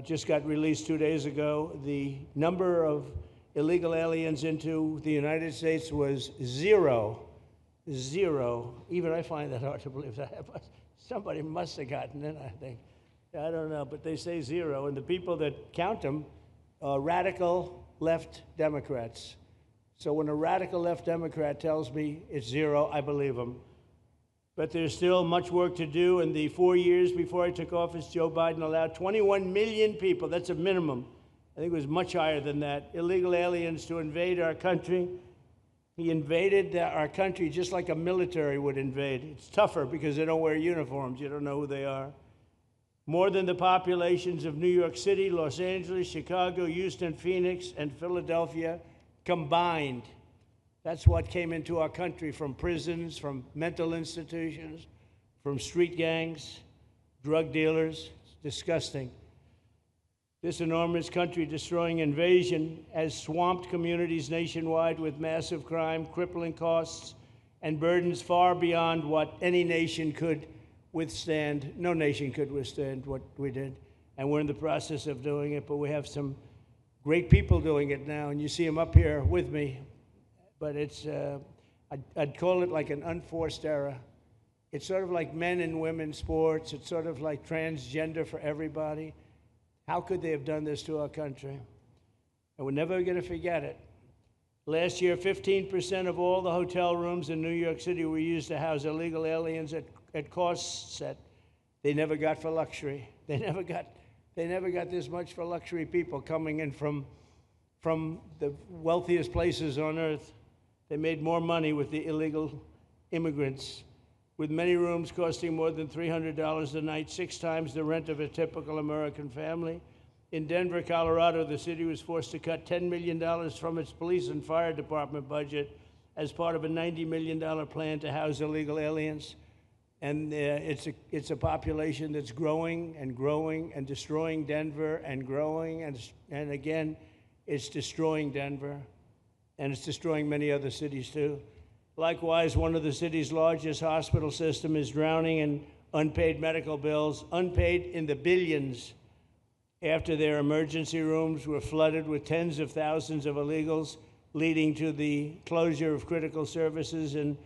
just got released 2 days ago, the number of illegal aliens into the United States was zero. Zero. Even I find that hard to believe. Somebody must have gotten in, I think. I don't know, but they say zero. And the people that count them are radical left Democrats. So when a radical left Democrat tells me it's zero, I believe him. But there's still much work to do. In the 4 years before I took office, Joe Biden allowed 21 million people, that's a minimum, I think it was much higher than that, illegal aliens to invade our country. He invaded our country just like a military would invade. It's tougher because they don't wear uniforms. You don't know who they are. More than the populations of New York City, Los Angeles, Chicago, Houston, Phoenix, and Philadelphia combined. That's what came into our country from prisons, from mental institutions, from street gangs, drug dealers. It's disgusting. This enormous country-destroying invasion has swamped communities nationwide with massive crime, crippling costs, and burdens far beyond what any nation could withstand. No nation could withstand what we did, and we're in the process of doing it, but we have some great people doing it now, and you see them up here with me, but it's, I'd call it like an unforced era. It's sort of like men and women sports. It's sort of like transgender for everybody. How could they have done this to our country? And we're never going to forget it. Last year, 15% of all the hotel rooms in New York City were used to house illegal aliens at costs that they never got for luxury. They never got this much for luxury people coming in from the wealthiest places on earth. They made more money with the illegal immigrants, with many rooms costing more than $300 a night, 6 times the rent of a typical American family. In Denver, Colorado, the city was forced to cut $10 million from its police and fire department budget as part of a $90 million plan to house illegal aliens. And it's a population that's growing and growing and destroying Denver and growing. And again, it's destroying Denver. And it's destroying many other cities, too. Likewise, one of the city's largest hospital system is drowning in unpaid medical bills, unpaid in the billions, after their emergency rooms were flooded with tens of thousands of illegals, leading to the closure of critical services. And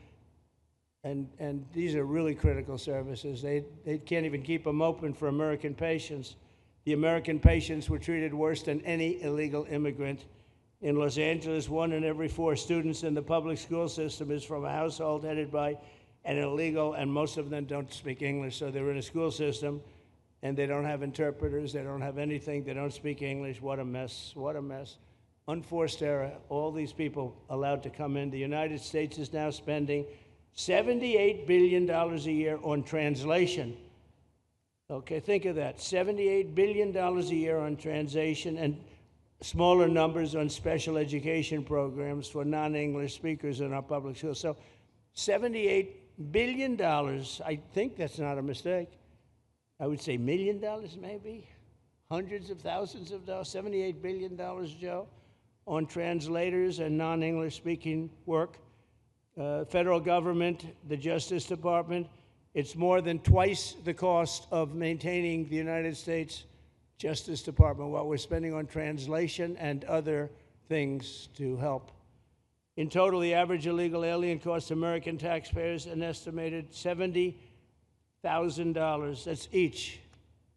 these are really critical services. They can't even keep them open for American patients. The American patients were treated worse than any illegal immigrant. In Los Angeles, 1 in every 4 students in the public school system is from a household headed by an illegal, and most of them don't speak English, so they're in a school system, and they don't have interpreters, they don't have anything, they don't speak English. What a mess, what a mess. Unforced error, all these people allowed to come in. The United States is now spending $78 billion a year on translation. Okay, think of that, $78 billion a year on translation, and smaller numbers on special education programs for non-English speakers in our public schools. So $78 billion, I think that's not a mistake. I would say $1 million maybe, hundreds of thousands of dollars, $78 billion, Joe, on translators and non-English speaking work. Federal government, the Justice Department, it's more than twice the cost of maintaining the United States Justice Department, what we're spending on translation and other things to help. In total, the average illegal alien costs American taxpayers an estimated $70,000. That's each,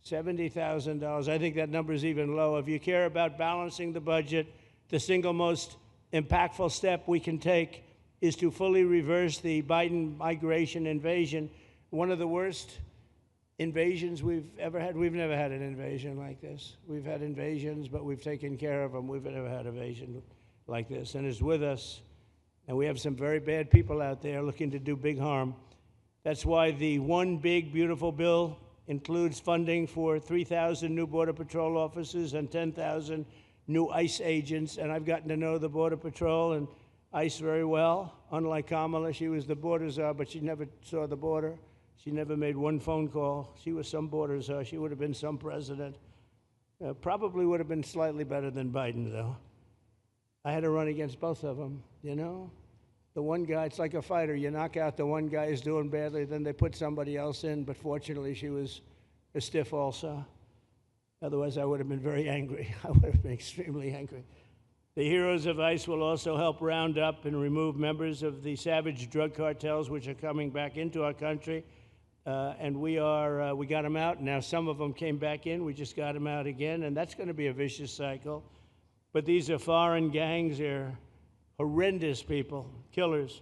$70,000. I think that number is even low. If you care about balancing the budget, the single most impactful step we can take is to fully reverse the Biden migration invasion. One of the worst invasions we've ever had. We've never had an invasion like this. We've had invasions, but we've taken care of them. We've never had an invasion like this, and it's with us. And we have some very bad people out there looking to do big harm. That's why the One Big Beautiful Bill includes funding for 3,000 new Border Patrol officers and 10,000 new ICE agents. And I've gotten to know the Border Patrol and ICE very well. Unlike Kamala, she was the border czar, but she never saw the border. She never made one phone call. She was some border czar. She would have been some president. Probably would have been slightly better than Biden, though. I had to run against both of them, you know? The one guy, it's like a fighter. You knock out the one guy who's doing badly, then they put somebody else in, but fortunately she was a stiff also. Otherwise, I would have been very angry. I would have been extremely angry. The heroes of ICE will also help round up and remove members of the savage drug cartels which are coming back into our country. And we got them out. Now some of them came back in. We just got them out again, and that's going to be a vicious cycle. But these are foreign gangs. They're horrendous people, killers,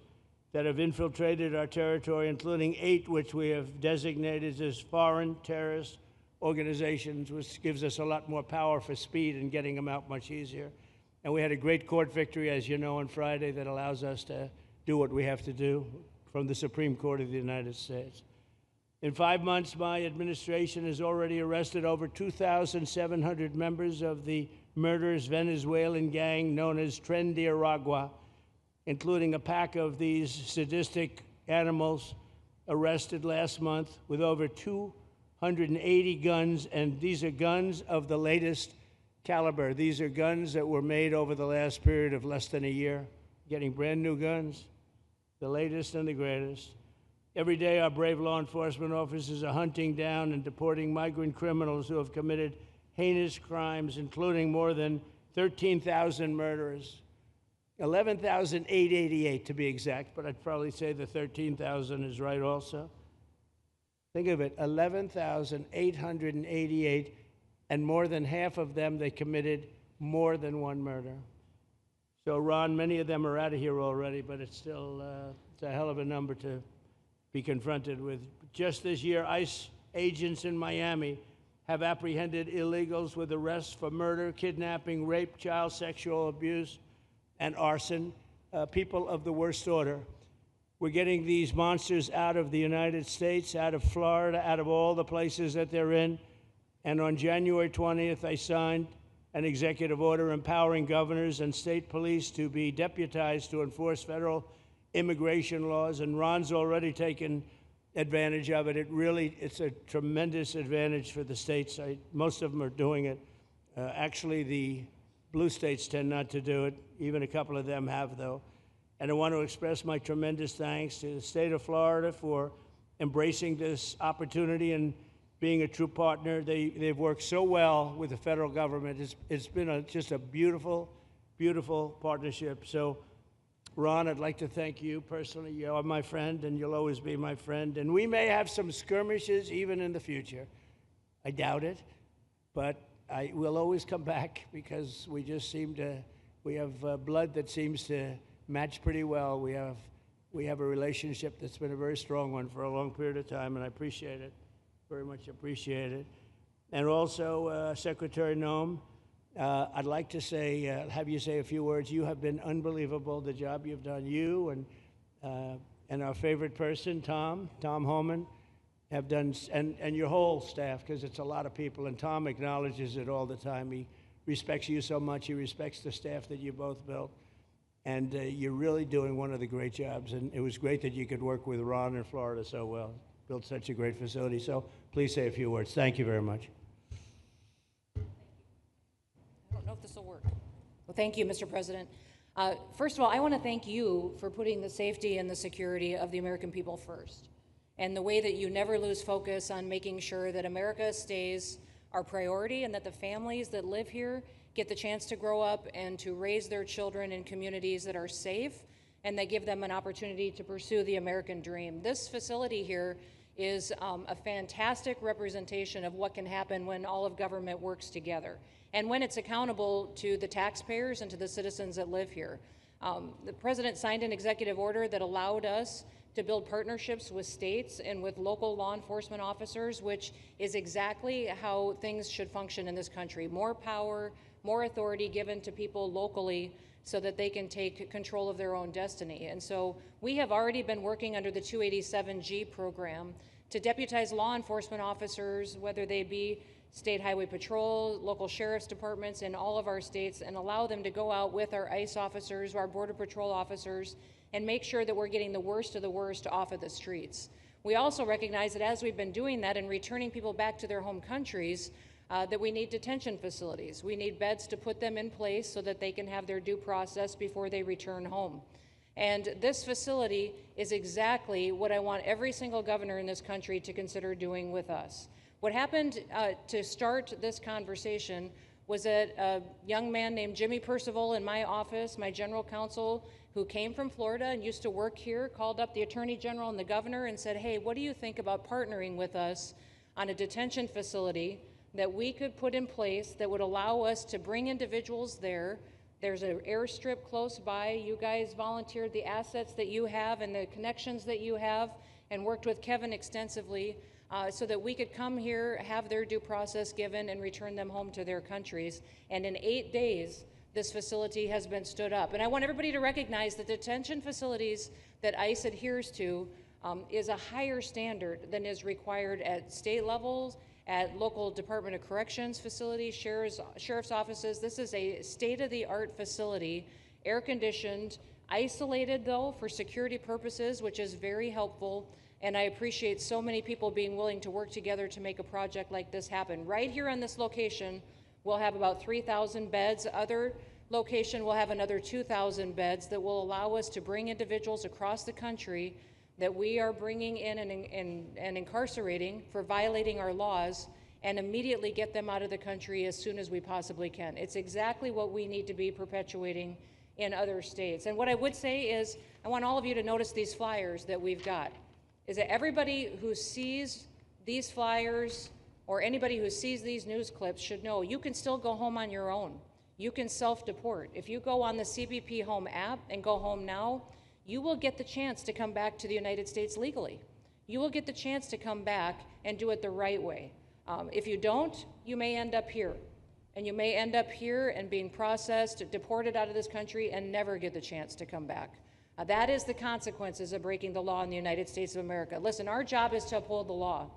that have infiltrated our territory, including 8 which we have designated as foreign terrorist organizations, which gives us a lot more power for speed and getting them out much easier. And we had a great court victory, as you know, on Friday that allows us to do what we have to do from the Supreme Court of the United States. In 5 months, my administration has already arrested over 2,700 members of the murderous Venezuelan gang known as Tren de Aragua, including a pack of these sadistic animals arrested last month with over 280 guns, and these are guns of the latest caliber. These are guns that were made over the last period of less than a year, getting brand new guns, the latest and the greatest. Every day, our brave law enforcement officers are hunting down and deporting migrant criminals who have committed heinous crimes, including more than 13,000 murderers. 11,888 to be exact, but I'd probably say the 13,000 is right also. Think of it, 11,888, and more than half of them, they committed more than one murder. So, Ron, many of them are out of here already, but it's still it's a hell of a number to be confronted with. Just this year, ICE agents in Miami have apprehended illegals with arrests for murder, kidnapping, rape, child sexual abuse, and arson, people of the worst order. We're getting these monsters out of the United States, out of Florida, out of all the places that they're in. And on January 20th, I signed an executive order empowering governors and state police to be deputized to enforce federal immigration laws, and Ron's already taken advantage of it. It's a tremendous advantage for the states. Most of them are doing it. Actually, the blue states tend not to do it. Even a couple of them have, though. And I want to express my tremendous thanks to the state of Florida for embracing this opportunity and being a true partner. They've worked so well with the federal government. It's been just a beautiful, beautiful partnership. So, Ron, I'd like to thank you personally. You are my friend, and you'll always be my friend. And we may have some skirmishes even in the future. I doubt it, but I will always come back because we just we have blood that seems to match pretty well. We have a relationship that's been a very strong one for a long period of time, and I appreciate it, very much appreciate it. And also, Secretary Noem, I'd like to have you say a few words. You have been unbelievable, the job you've done. You and our favorite person, Tom Homan, have done, and your whole staff, because it's a lot of people, and Tom acknowledges it all the time. He respects you so much. He respects the staff that you both built. And you're really doing one of the great jobs. And it was great that you could work with Ron in Florida so well. Built such a great facility. So please say a few words. Thank you very much. I don't know if this will work. Well, thank you, Mr. President. First of all, I want to thank you for putting the safety and the security of the American people first, and the way that you never lose focus on making sure that America stays our priority and that the families that live here get the chance to grow up and to raise their children in communities that are safe and that give them an opportunity to pursue the American dream. This facility here is a fantastic representation of what can happen when all of government works together and when it's accountable to the taxpayers and to the citizens that live here. The President signed an executive order that allowed us to build partnerships with states and with local law enforcement officers, which is exactly how things should function in this country. More power, more authority given to people locally so that they can take control of their own destiny. And so we have already been working under the 287G program to deputize law enforcement officers, whether they be state highway patrol, local sheriff's departments in all of our states, and allow them to go out with our ICE officers, our Border Patrol officers, and make sure that we're getting the worst of the worst off of the streets. We also recognize that as we've been doing that and returning people back to their home countries, that we need detention facilities. We need beds to put them in place so that they can have their due process before they return home. And this facility is exactly what I want every single governor in this country to consider doing with us. What happened to start this conversation was that a young man named Jimmy Percival in my office, my general counsel, who came from Florida and used to work here, called up the Attorney General and the governor and said, hey, what do you think about partnering with us on a detention facility that we could put in place that would allow us to bring individuals there? There's an airstrip close by. You guys volunteered the assets that you have and the connections that you have and worked with Kevin extensively so that we could come here, have their due process given, and return them home to their countries. And in 8 days, this facility has been stood up. And I want everybody to recognize that detention facilities that ICE adheres to is a higher standard than is required at state levels, at local Department of Corrections facilities, sheriff's offices. This is a state-of-the-art facility, air-conditioned, isolated though for security purposes, which is very helpful. And I appreciate so many people being willing to work together to make a project like this happen. Right here on this location, we'll have about 3,000 beds. Other location will have another 2,000 beds that will allow us to bring individuals across the country that we are bringing in and incarcerating for violating our laws, and immediately get them out of the country as soon as we possibly can. It's exactly what we need to be perpetuating in other states. And what I would say is, I want all of you to notice these flyers that we've got, is that everybody who sees these flyers or anybody who sees these news clips should know you can still go home on your own. You can self-deport. If you go on the CBP Home app and go home now, you will get the chance to come back to the United States legally. You will get the chance to come back and do it the right way. If you don't, you may end up here. And you may end up here and being processed, deported out of this country, and never get the chance to come back. That is the consequences of breaking the law in the United States of America. Listen, our job is to uphold the law.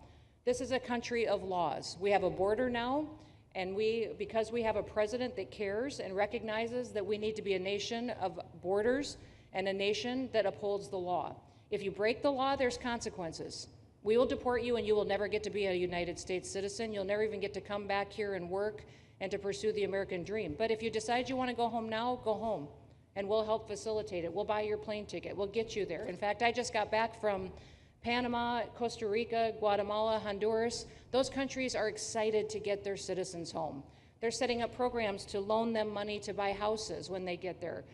This is a country of laws. We have a border now, and because we have a president that cares and recognizes that we need to be a nation of borders and a nation that upholds the law. If you break the law, there's consequences. We will deport you and you will never get to be a United States citizen. You'll never even get to come back here and work and to pursue the American dream. But if you decide you want to go home now, go home. And we'll help facilitate it. We'll buy your plane ticket. We'll get you there. In fact, I just got back from Panama, Costa Rica, Guatemala, Honduras. Those countries are excited to get their citizens home. They're setting up programs to loan them money to buy houses when they get there,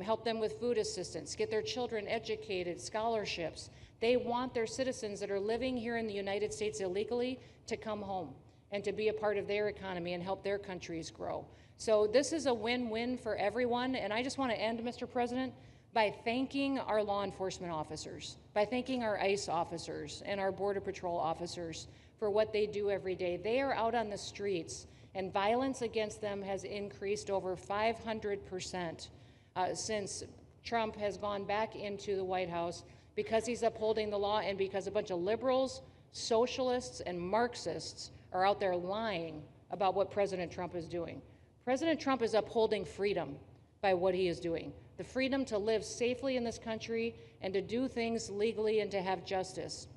help them with food assistance, get their children educated, scholarships. They want their citizens that are living here in the United States illegally to come home and to be a part of their economy and help their countries grow. So this is a win-win for everyone, and I just want to end, Mr. President, by thanking our law enforcement officers, by thanking our ICE officers and our Border Patrol officers for what they do every day. They are out on the streets, and violence against them has increased over 500% since Trump has gone back into the White House, because he's upholding the law and because a bunch of liberals, socialists, and Marxists are out there lying about what President Trump is doing. President Trump is upholding freedom by what he is doing. The freedom to live safely in this country and to do things legally and to have justice.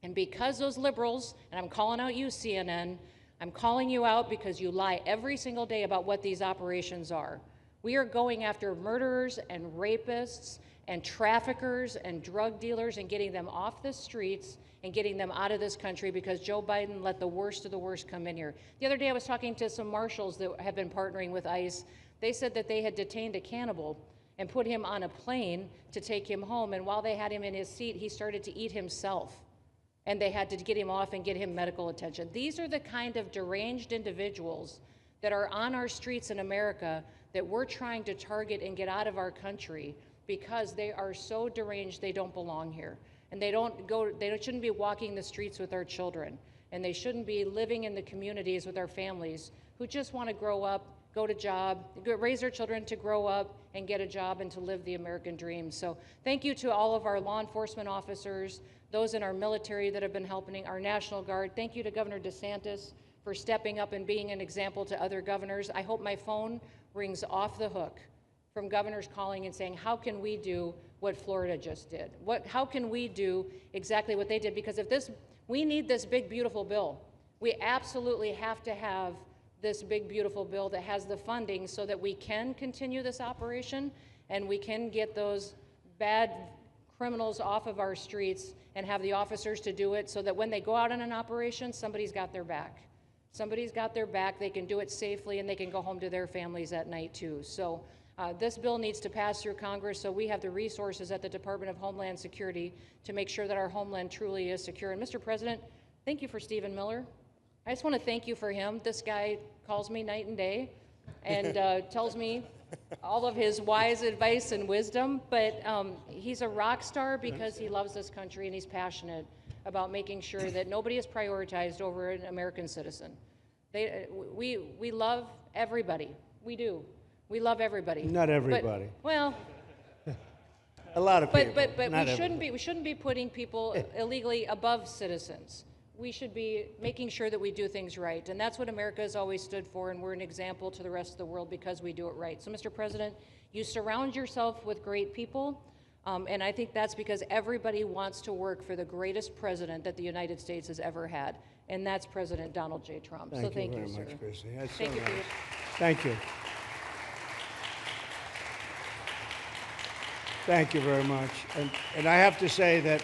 And because those liberals, and I'm calling out you, CNN, I'm calling you out because you lie every single day about what these operations are. We are going after murderers and rapists and traffickers and drug dealers and getting them off the streets and getting them out of this country because Joe Biden let the worst of the worst come in here. The other day I was talking to some marshals that have been partnering with ICE. They said that they had detained a cannibal and put him on a plane to take him home, and while they had him in his seat, he started to eat himself, and they had to get him off and get him medical attention. These are the kind of deranged individuals that are on our streets in America that we're trying to target and get out of our country because they are so deranged they don't belong here. And they shouldn't be walking the streets with our children, and they shouldn't be living in the communities with our families who just want to grow up, go to job, raise their children to grow up and get a job and to live the American dream. So thank you to all of our law enforcement officers, those in our military that have been helping, our National Guard. Thank you to Governor DeSantis for stepping up and being an example to other governors. I hope my phone rings off the hook from governors calling and saying, how can we do what Florida just did? How can we do exactly what they did? Because we need this big, beautiful bill. We absolutely have to have this big, beautiful bill that has the funding so that we can continue this operation and we can get those bad criminals off of our streets and have the officers to do it so that when they go out on an operation, somebody's got their back. Somebody's got their back, they can do it safely, and they can go home to their families at night too. So this bill needs to pass through Congress so we have the resources at the Department of Homeland Security to make sure that our homeland truly is secure. And Mr. President, thank you for Stephen Miller. I just want to thank you for him. This guy calls me night and day and tells me all of his wise advice and wisdom, but he's a rock star because he loves this country and he's passionate about making sure that nobody is prioritized over an American citizen. We love everybody. We do. We love everybody. Not everybody. But, well, a lot of people. But Not we shouldn't be putting people illegally above citizens. We should be making sure that we do things right, and that's what America has always stood for, and we're an example to the rest of the world because we do it right. So, Mr. President, you surround yourself with great people, and I think that's because everybody wants to work for the greatest president that the United States has ever had, and that's President Donald J. Trump. Thank Thank you you, very sir. much, Christy. That's Thank so you for nice. your Thank you. Thank you very much. And I have to say that,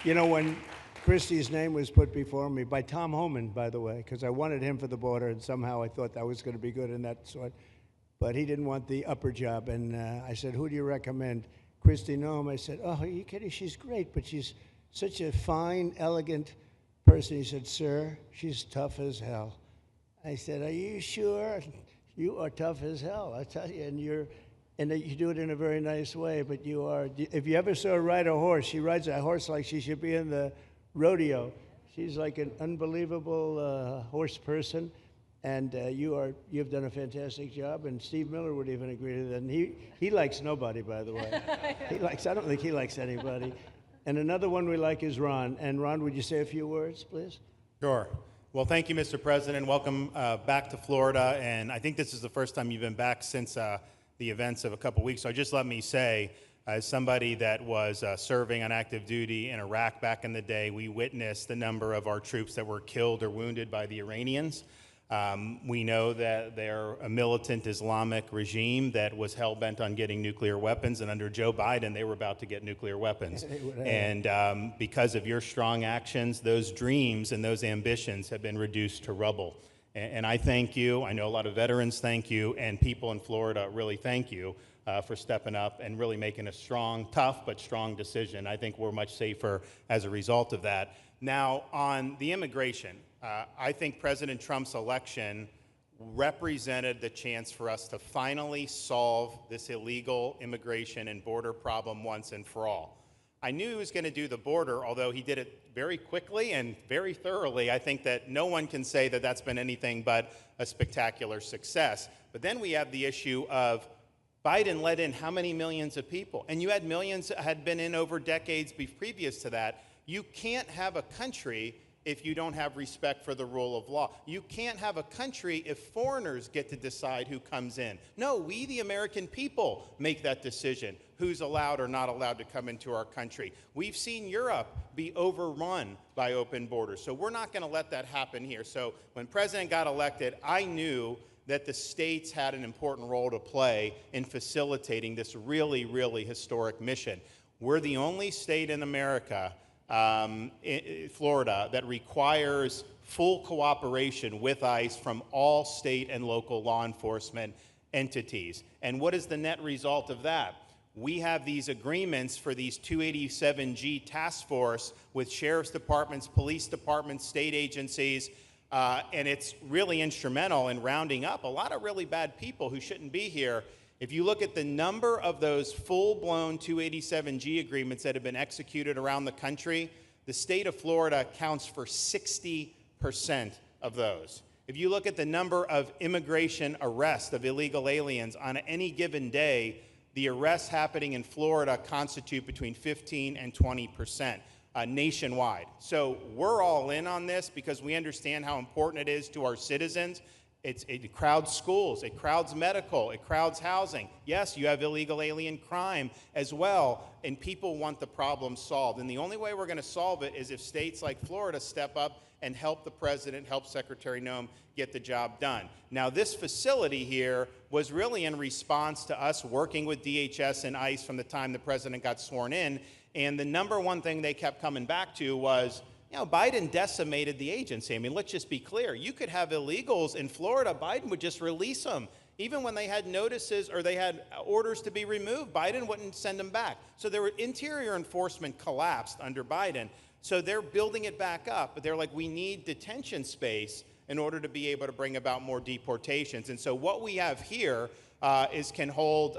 you know, when Christie's name was put before me by Tom Homan, by the way, because I wanted him for the border, and somehow I thought that was going to be good in that sort. But he didn't want the upper job, and I said, who do you recommend? Christy Noem. I said, oh, are you kidding? She's great, but she's such a fine, elegant person. He said, sir, she's tough as hell. I said, are you sure? You are tough as hell, I tell you, and you do it in a very nice way, but you are, if you ever saw her ride a horse, she rides a horse like she should be in the rodeo. She's like an unbelievable horse person, and you've done a fantastic job, and Steve Miller would even agree to that. And he likes nobody, by the way. I don't think he likes anybody. And another one we like is Ron. And Ron, would you say a few words, please? Sure. Well, thank you, Mr. President. Welcome back to Florida, and I think this is the first time you've been back since the events of a couple weeks. So just let me say, as somebody that was serving on active duty in Iraq back in the day, we witnessed the number of our troops that were killed or wounded by the Iranians. We know that they're a militant Islamic regime that was hell-bent on getting nuclear weapons, and under Joe Biden, they were about to get nuclear weapons. And because of your strong actions, those dreams and those ambitions have been reduced to rubble. And I thank you. I know a lot of veterans thank you, and people in Florida really thank you for stepping up and really making a strong, tough, but strong decision. I think we're much safer as a result of that. Now, on the immigration, I think President Trump's election represented the chance for us to finally solve this illegal immigration and border problem once and for all. I knew he was going to do the border, although he did it very quickly and very thoroughly. I think that no one can say that that's been anything but a spectacular success. But then we have the issue of Biden let in how many millions of people? And you had millions that had been in over decades previous to that. You can't have a country if you don't have respect for the rule of law. You can't have a country if foreigners get to decide who comes in. No, we, the American people, make that decision, who's allowed or not allowed to come into our country. We've seen Europe be overrun by open borders, so we're not going to let that happen here. So when President got elected, I knew that the states had an important role to play in facilitating this really, really historic mission. We're the only state in America, Florida, that requires full cooperation with ICE from all state and local law enforcement entities. And what is the net result of that? We have these agreements for these 287G task force with sheriff's departments, police departments, state agencies, and it's really instrumental in rounding up a lot of really bad people who shouldn't be here. If you look at the number of those full-blown 287G agreements that have been executed around the country, the state of Florida accounts for 60% of those. If you look at the number of immigration arrests of illegal aliens on any given day, the arrests happening in Florida constitute between 15 and 20% nationwide. So we're all in on this because we understand how important it is to our citizens. It crowds schools, it crowds medical, it crowds housing. Yes, you have illegal alien crime as well, and people want the problem solved. And the only way we're going to solve it is if states like Florida step up and help the president, help Secretary Noem get the job done. Now, this facility here was really in response to us working with DHS and ICE from the time the president got sworn in, and the number one thing they kept coming back to was Biden decimated the agency. I mean, let's just be clear. You could have illegals in Florida. Biden would just release them. Even when they had notices or they had orders to be removed, Biden wouldn't send them back. So their interior enforcement collapsed under Biden. So they're building it back up. But they're like, we need detention space in order to be able to bring about more deportations. And so what we have here can hold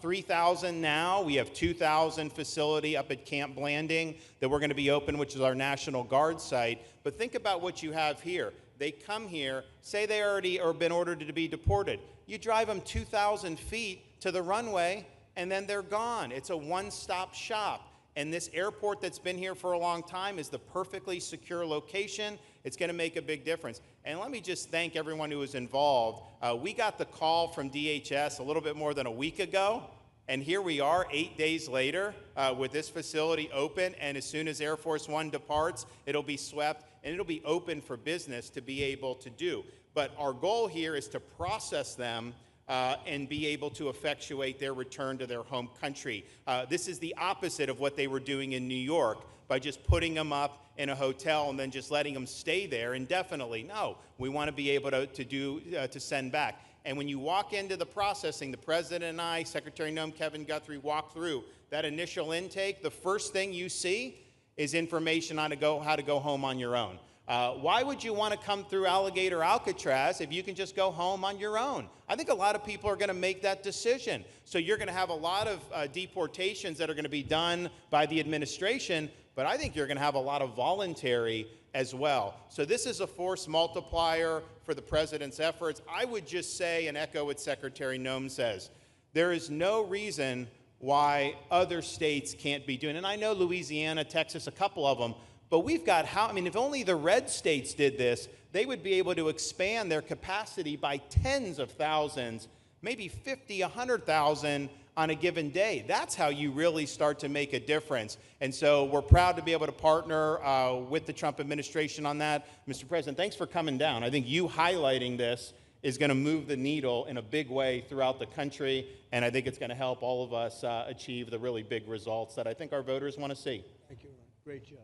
3,000 now. We have 2,000 facility up at Camp Blanding that we're going to be open, which is our National Guard site. But think about what you have here. They come here, say they already or been ordered to be deported. You drive them 2,000 feet to the runway, and then they're gone. It's a one-stop shop. And this airport that's been here for a long time is the perfectly secure location. It's going to make a big difference. And let me just thank everyone who was involved. We got the call from DHS a little bit more than a week ago, and here we are 8 days later with this facility open, and as soon as Air Force One departs, it'll be swept, and it'll be open for business to be able to do. But our goal here is to process them and be able to effectuate their return to their home country. This is the opposite of what they were doing in New York by just putting them up in a hotel and then just letting them stay there indefinitely. No, we want to be able to send back. And when you walk into the processing, the President and I, Secretary Noem, Kevin Guthrie, walk through that initial intake, the first thing you see is information on how to go home on your own. Why would you want to come through Alligator Alcatraz if you can just go home on your own? I think a lot of people are going to make that decision. So you're going to have a lot of deportations that are going to be done by the administration, but I think you're going to have a lot of voluntary as well. So this is a force multiplier for the president's efforts. I would just say and echo what Secretary Noem says. There is no reason why other states can't be doing it. And I know Louisiana, Texas, a couple of them, but we've got if only the red states did this, they would be able to expand their capacity by tens of thousands, maybe 50, 100,000 on a given day. That's how you really start to make a difference. And so we're proud to be able to partner with the Trump administration on that. Mr. President, thanks for coming down. I think you highlighting this is going to move the needle in a big way throughout the country, and I think it's going to help all of us achieve the really big results that I think our voters want to see. Thank you, Ron. Great job.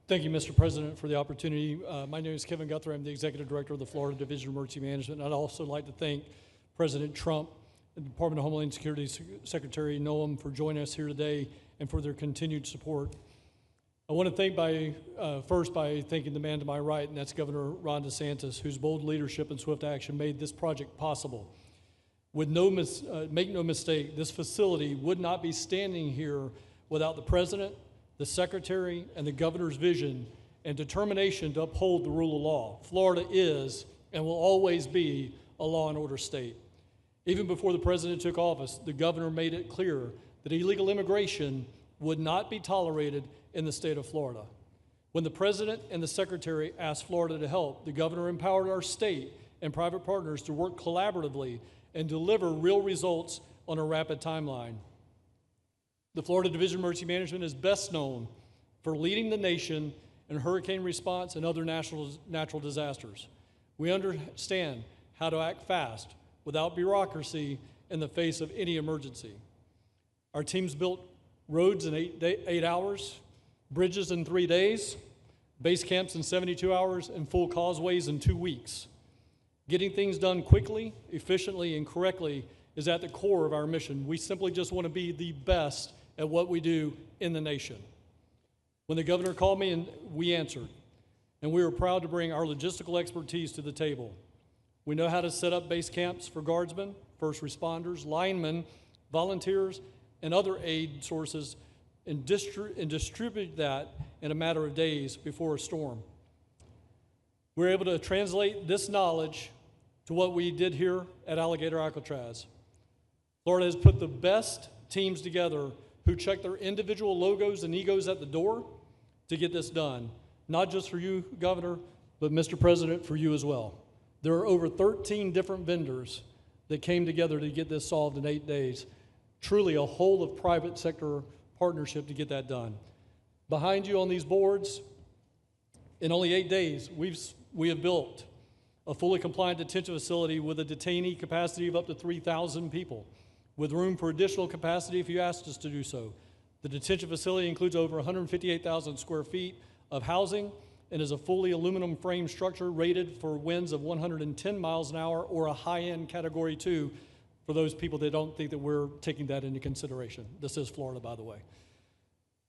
Thank you, Mr. President, for the opportunity. My name is Kevin Guthrie. I'm the Executive Director of the Florida Division of Emergency Management. And I'd also like to thank President Trump and the Department of Homeland Security Secretary Noem for joining us here today and for their continued support. I want to thank first by thanking the man to my right, and that's Governor Ron DeSantis, whose bold leadership and swift action made this project possible. Make no mistake, this facility would not be standing here without the President, the Secretary, and the Governor's vision and determination to uphold the rule of law. Florida is and will always be a law and order state. Even before the President took office, the Governor made it clear that illegal immigration would not be tolerated in the state of Florida. When the President and the Secretary asked Florida to help, the Governor empowered our state and private partners to work collaboratively and deliver real results on a rapid timeline. The Florida Division of Emergency Management is best known for leading the nation in hurricane response and other natural disasters. We understand how to act fast without bureaucracy in the face of any emergency. Our teams built roads in 8 hours, bridges in 3 days, base camps in 72 hours, and full causeways in 2 weeks. Getting things done quickly, efficiently, and correctly is at the core of our mission. We simply just want to be the best at what we do in the nation. When the Governor called me, and we answered, and we were proud to bring our logistical expertise to the table. We know how to set up base camps for guardsmen, first responders, linemen, volunteers, and other aid sources, and distribute that in a matter of days before a storm. We're able to translate this knowledge to what we did here at Alligator Alcatraz. Florida has put the best teams together who check their individual logos and egos at the door to get this done. Not just for you, Governor, but Mr. President, for you as well. There are over 13 different vendors that came together to get this solved in 8 days. Truly a whole of private sector partnership to get that done. Behind you on these boards, in only 8 days, we have built a fully compliant detention facility with a detainee capacity of up to 3,000 people, with room for additional capacity if you asked us to do so. The detention facility includes over 158,000 square feet of housing and is a fully aluminum frame structure rated for winds of 110 miles an hour or a high-end Category 2 for those people that don't think that we're taking that into consideration. This is Florida, by the way.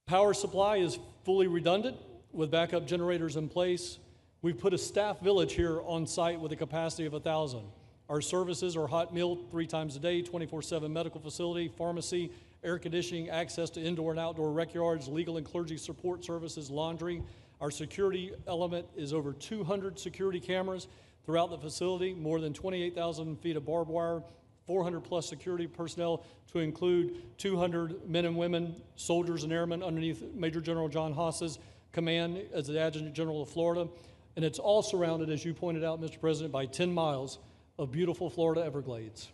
Power supply is fully redundant with backup generators in place. We've put a staff village here on site with a capacity of 1,000. Our services are hot meal 3 times a day, 24/7 medical facility, pharmacy, air conditioning, access to indoor and outdoor rec yards, legal and clergy support services, laundry. Our security element is over 200 security cameras throughout the facility, more than 28,000 feet of barbed wire, 400 plus security personnel to include 200 men and women, soldiers and airmen underneath Major General John Haas's command as the Adjutant General of Florida. And it's all surrounded, as you pointed out, Mr. President, by 10 miles of beautiful Florida Everglades.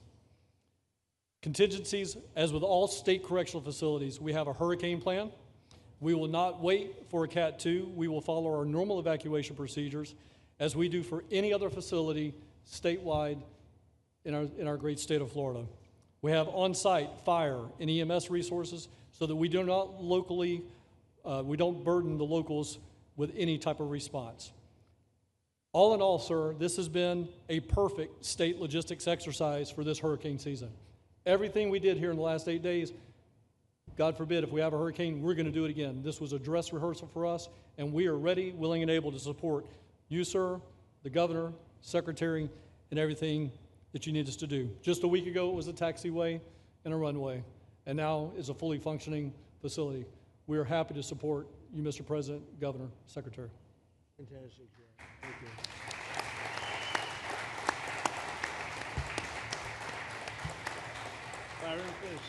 Contingencies, as with all state correctional facilities, we have a hurricane plan. We will not wait for a Cat 2. We will follow our normal evacuation procedures as we do for any other facility statewide in our great state of Florida. We have on-site fire and EMS resources so that we do not we don't burden the locals with any type of response. All in all, sir, this has been a perfect state logistics exercise for this hurricane season. Everything we did here in the last 8 days, God forbid, if we have a hurricane, we're going to do it again. This was a dress rehearsal for us, and we are ready, willing, and able to support you, sir, the governor, secretary, and everything that you need us to do. Just a week ago, it was a taxiway and a runway, and now it's a fully functioning facility. We are happy to support you, Mr. President, Governor, Secretary. Fantastic, Joe. Thank you. Byron, please.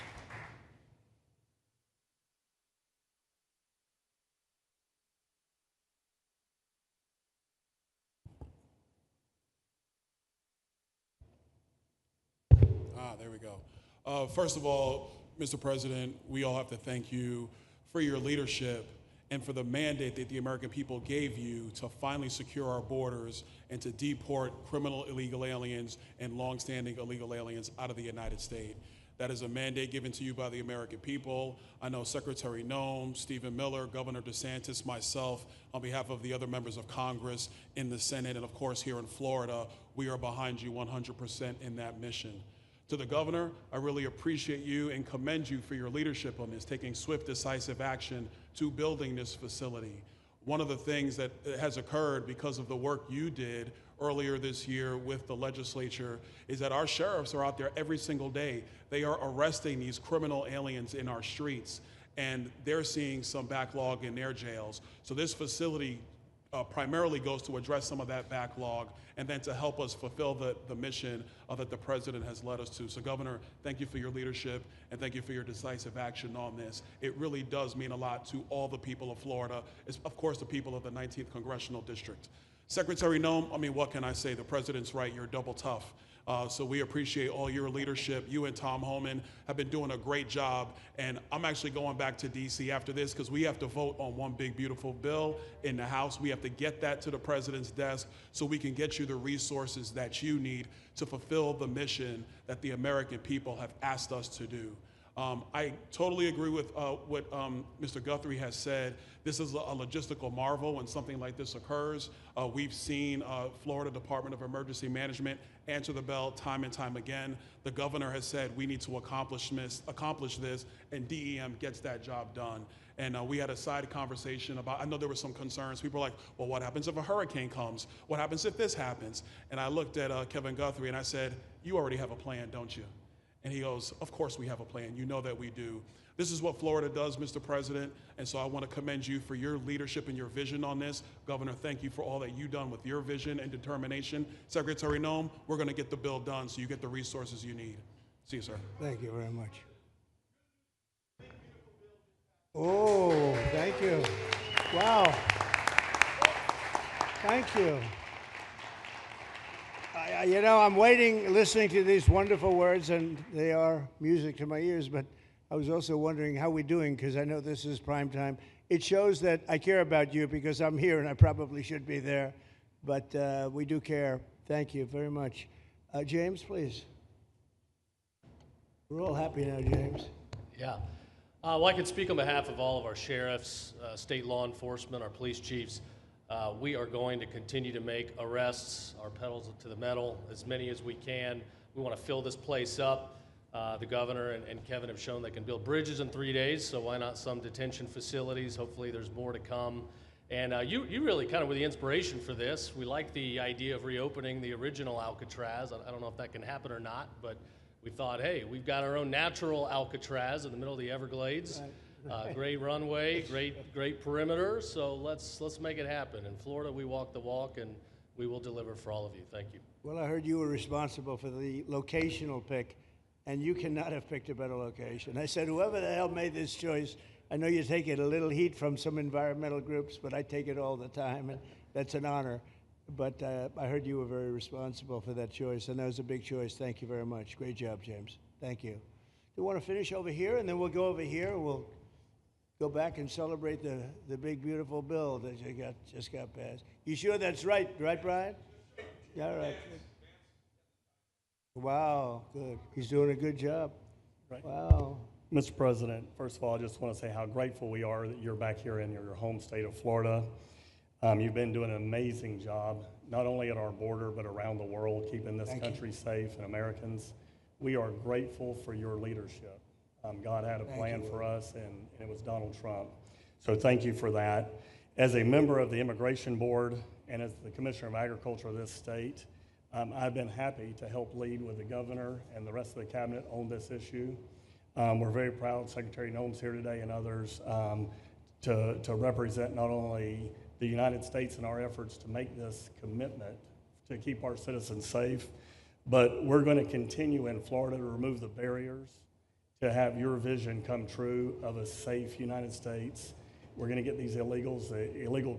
There we go. First of all, Mr. President, we all have to thank you for your leadership and for the mandate that the American people gave you to finally secure our borders and to deport criminal illegal aliens and longstanding illegal aliens out of the United States. That is a mandate given to you by the American people. I know Secretary Noem, Stephen Miller, Governor DeSantis, myself, on behalf of the other members of Congress in the Senate, and of course here in Florida, we are behind you 100% in that mission. To the governor, I really appreciate you and commend you for your leadership on this, taking swift, decisive action to building this facility. One of the things that has occurred because of the work you did earlier this year with the legislature is that our sheriffs are out there every single day. They are arresting these criminal aliens in our streets, and they're seeing some backlog in their jails. So this facility primarily goes to address some of that backlog and then to help us fulfill the mission that the president has led us to. So Governor, thank you for your leadership and thank you for your decisive action on this. It really does mean a lot to all the people of Florida, of course the people of the 19th Congressional District. Secretary Noem, I mean, what can I say? The president's right, you're double tough. So we appreciate all your leadership. You and Tom Homan have been doing a great job. And I'm actually going back to DC after this because we have to vote on one big, beautiful bill in the House. We have to get that to the president's desk so we can get you the resources that you need to fulfill the mission that the American people have asked us to do. I totally agree with what Mr. Guthrie has said. This is a logistical marvel when something like this occurs. We've seen Florida Department of Emergency Management answer the bell time and time again. The governor has said we need to accomplish this, and DEM gets that job done. And we had a side conversation about, I know there were some concerns. People were like, well, what happens if a hurricane comes? What happens if this happens? And I looked at Kevin Guthrie and I said, you already have a plan, don't you? And he goes, of course we have a plan. You know that we do. This is what Florida does, Mr. President, and so I want to commend you for your leadership and your vision on this. Governor, thank you for all that you've done with your vision and determination. Secretary Noem, we're going to get the bill done so you get the resources you need. See you, sir. Thank you very much. Oh, thank you. Wow. Thank you. You know, I'm waiting, listening to these wonderful words, and they are music to my ears, but I was also wondering how we're doing, because I know this is prime time. It shows that I care about you, because I'm here, and I probably should be there, but we do care. Thank you very much. James, please. We're all happy now, James. Yeah. Well, I can speak on behalf of all of our sheriffs, state law enforcement, our police chiefs. We are going to continue to make arrests, our pedals to the metal, as many as we can. We want to fill this place up. The governor and Kevin have shown they can build bridges in 3 days, so why not some detention facilities? Hopefully there's more to come. And you really kind of were the inspiration for this. We like the idea of reopening the original Alcatraz. I don't know if that can happen or not, but we thought, hey, we've got our own natural Alcatraz in the middle of the Everglades. Right. Great runway, great perimeter, so let's make it happen. In Florida, we walk the walk, and we will deliver for all of you. Thank you. Well, I heard you were responsible for the locational pick, and you cannot have picked a better location. I said, whoever the hell made this choice, I know you take it a little heat from some environmental groups, but I take it all the time, and that's an honor. But I heard you were very responsible for that choice, and that was a big choice. Thank you very much. Great job, James. Thank you. You want to finish over here, and then we'll go over here. We'll go back and celebrate the big, beautiful bill that you just got passed. You sure that's right, Brian? Yeah, all right. Wow, good. He's doing a good job. Right. Wow. Mr. President, first of all, I just want to say how grateful we are that you're back here in your home state of Florida. You've been doing an amazing job, not only at our border, but around the world, keeping this country safe and Americans. We are grateful for your leadership. God had a plan for us, and it was Donald Trump. So thank you for that. As a member of the Immigration Board and as the Commissioner of Agriculture of this state, I've been happy to help lead with the governor and the rest of the cabinet on this issue. We're very proud, Secretary Noem's here today and others, to represent not only the United States in our efforts to make this commitment to keep our citizens safe, but we're going to continue in Florida to remove the barriers to have your vision come true of a safe United States. We're going to get these illegals, the illegal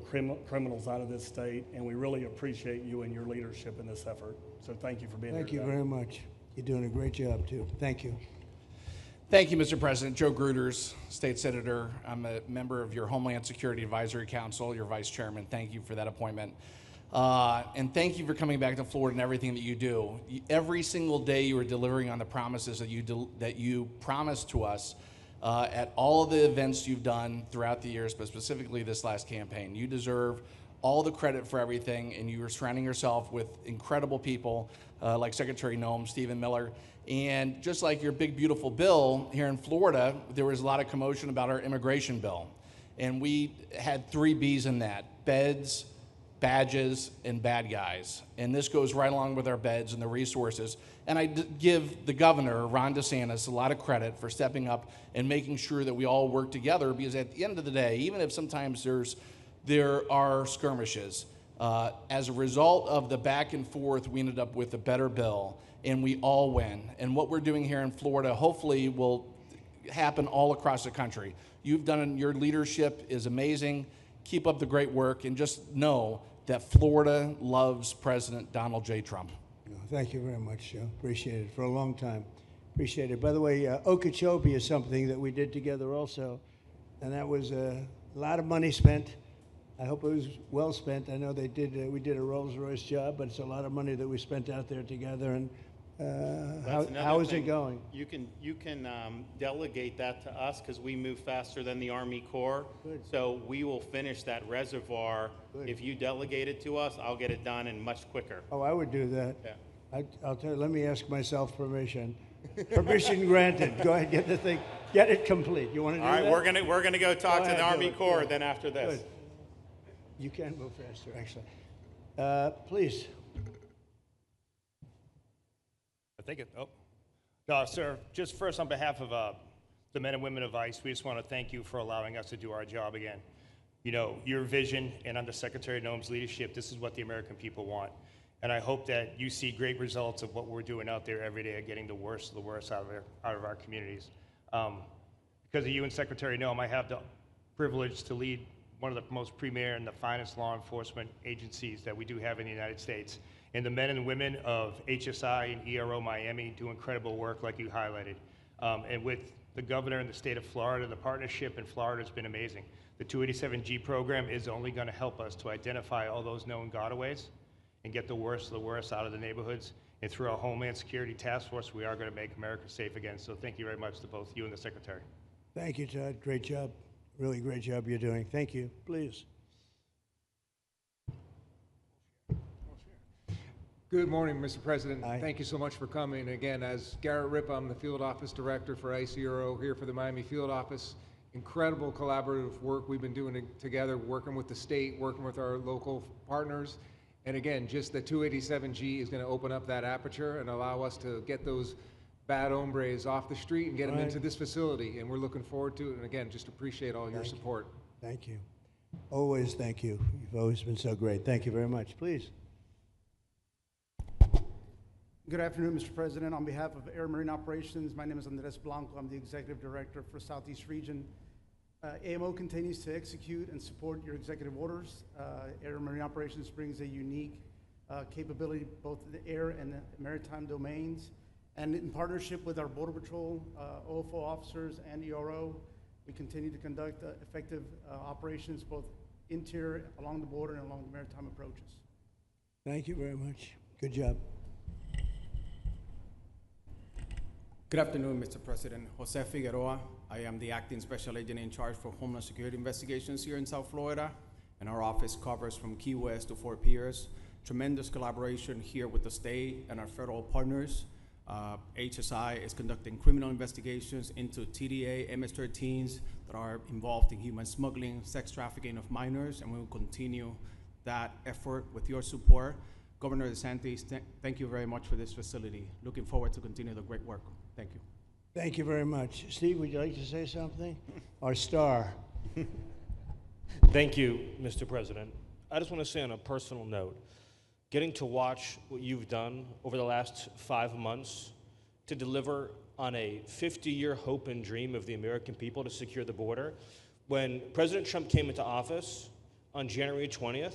criminals out of this state, and we really appreciate you and your leadership in this effort. So thank you for being here Thank you today. very much. You're doing a great job, too. Thank you. Thank you, Mr. President. Joe Gruters, State Senator. I'm a member of your Homeland Security Advisory Council, your Vice Chairman. Thank you for that appointment. And thank you for coming back to Florida and everything that you do. Every single day you are delivering on the promises that you promised to us at all of the events you've done throughout the years, but specifically this last campaign. You deserve all the credit for everything, and you are surrounding yourself with incredible people like Secretary Noem, Stephen Miller. And just like your big, beautiful bill here in Florida, there was a lot of commotion about our immigration bill. And we had 3 B's in that: beds, badges, and bad guys. And this goes right along with our beds and the resources. And I give the governor, Ron DeSantis, a lot of credit for stepping up and making sure that we all work together, because at the end of the day, even if sometimes there are skirmishes, as a result of the back and forth, we ended up with a better bill, and we all win. And what we're doing here in Florida hopefully will happen all across the country. You've done, your leadership is amazing. Keep up the great work, and just know that Florida loves President Donald J. Trump. Thank you very much, Joe. Appreciate it for a long time. Appreciate it. By the way, Okeechobee is something that we did together also, and that was a lot of money spent. I hope it was well spent. I know they did. We did a Rolls-Royce job, but it's a lot of money that we spent out there together. And how is it going? You can delegate that to us, because we move faster than the Army Corps. Good. So we will finish that reservoir. Good. If you delegate it to us, I'll get it done and much quicker. Oh, I would do that. Yeah. I'll tell you. Let me ask myself permission. Permission granted. Go ahead, get the thing, get it complete. You want to do that? All right, we're gonna go talk to the ahead, Army do it. Corps Good. then after this. Good. You can move faster, actually. Please. Thank you. Sir, just first on behalf of the men and women of ICE, we just want to thank you for allowing us to do our job again. You know, your vision and under Secretary Noem's leadership, this is what the American people want. And I hope that you see great results of what we're doing out there every day, getting the worst of the worst out of our communities. Because of you and Secretary Noem, I have the privilege to lead one of the most premier and the finest law enforcement agencies that we do have in the United States. And the men and women of HSI and ERO Miami do incredible work like you highlighted. And with the governor in the state of Florida, the partnership in Florida has been amazing. The 287G program is only going to help us to identify all those known gotaways and get the worst of the worst out of the neighborhoods. And through our Homeland Security Task Force, we are going to make America safe again. So thank you very much to both you and the Secretary. Thank you, Todd. Great job. Really great job you're doing. Thank you. Please. Good morning, Mr. President. Thank you so much for coming. Again, as Garrett Ripp, I'm the Field Office Director for ICRO here for the Miami Field Office. Incredible collaborative work we've been doing together, working with the state, working with our local partners. And again, just the 287G is going to open up that aperture and allow us to get those bad hombres off the street and get them into this facility. And we're looking forward to it. And again, just appreciate all your support. Thank you. Always thank you. You've always been so great. Thank you very much. Please. Good afternoon, Mr. President. On behalf of Air Marine Operations, my name is Andres Blanco. I'm the Executive Director for Southeast Region. AMO continues to execute and support your executive orders. Air Marine Operations brings a unique capability both in the air and the maritime domains. And in partnership with our Border Patrol, OFO officers, and ERO, we continue to conduct effective operations both interior, along the border, and along the maritime approaches. Thank you very much. Good job. Good afternoon, Mr. President. Jose Figueroa. I am the Acting Special Agent in charge for Homeland Security Investigations here in South Florida, and our office covers from Key West to Fort Pierce. Tremendous collaboration here with the state and our federal partners. HSI is conducting criminal investigations into TDA, MS-13s that are involved in human smuggling, sex trafficking of minors, and we will continue that effort with your support. Governor DeSantis, thank you very much for this facility. Looking forward to continue the great work. Thank you. Thank you very much. Steve, would you like to say something? Our star. Thank you, Mr. President. I just want to say on a personal note, getting to watch what you've done over the last 5 months to deliver on a 50-year hope and dream of the American people to secure the border. When President Trump came into office on January 20th,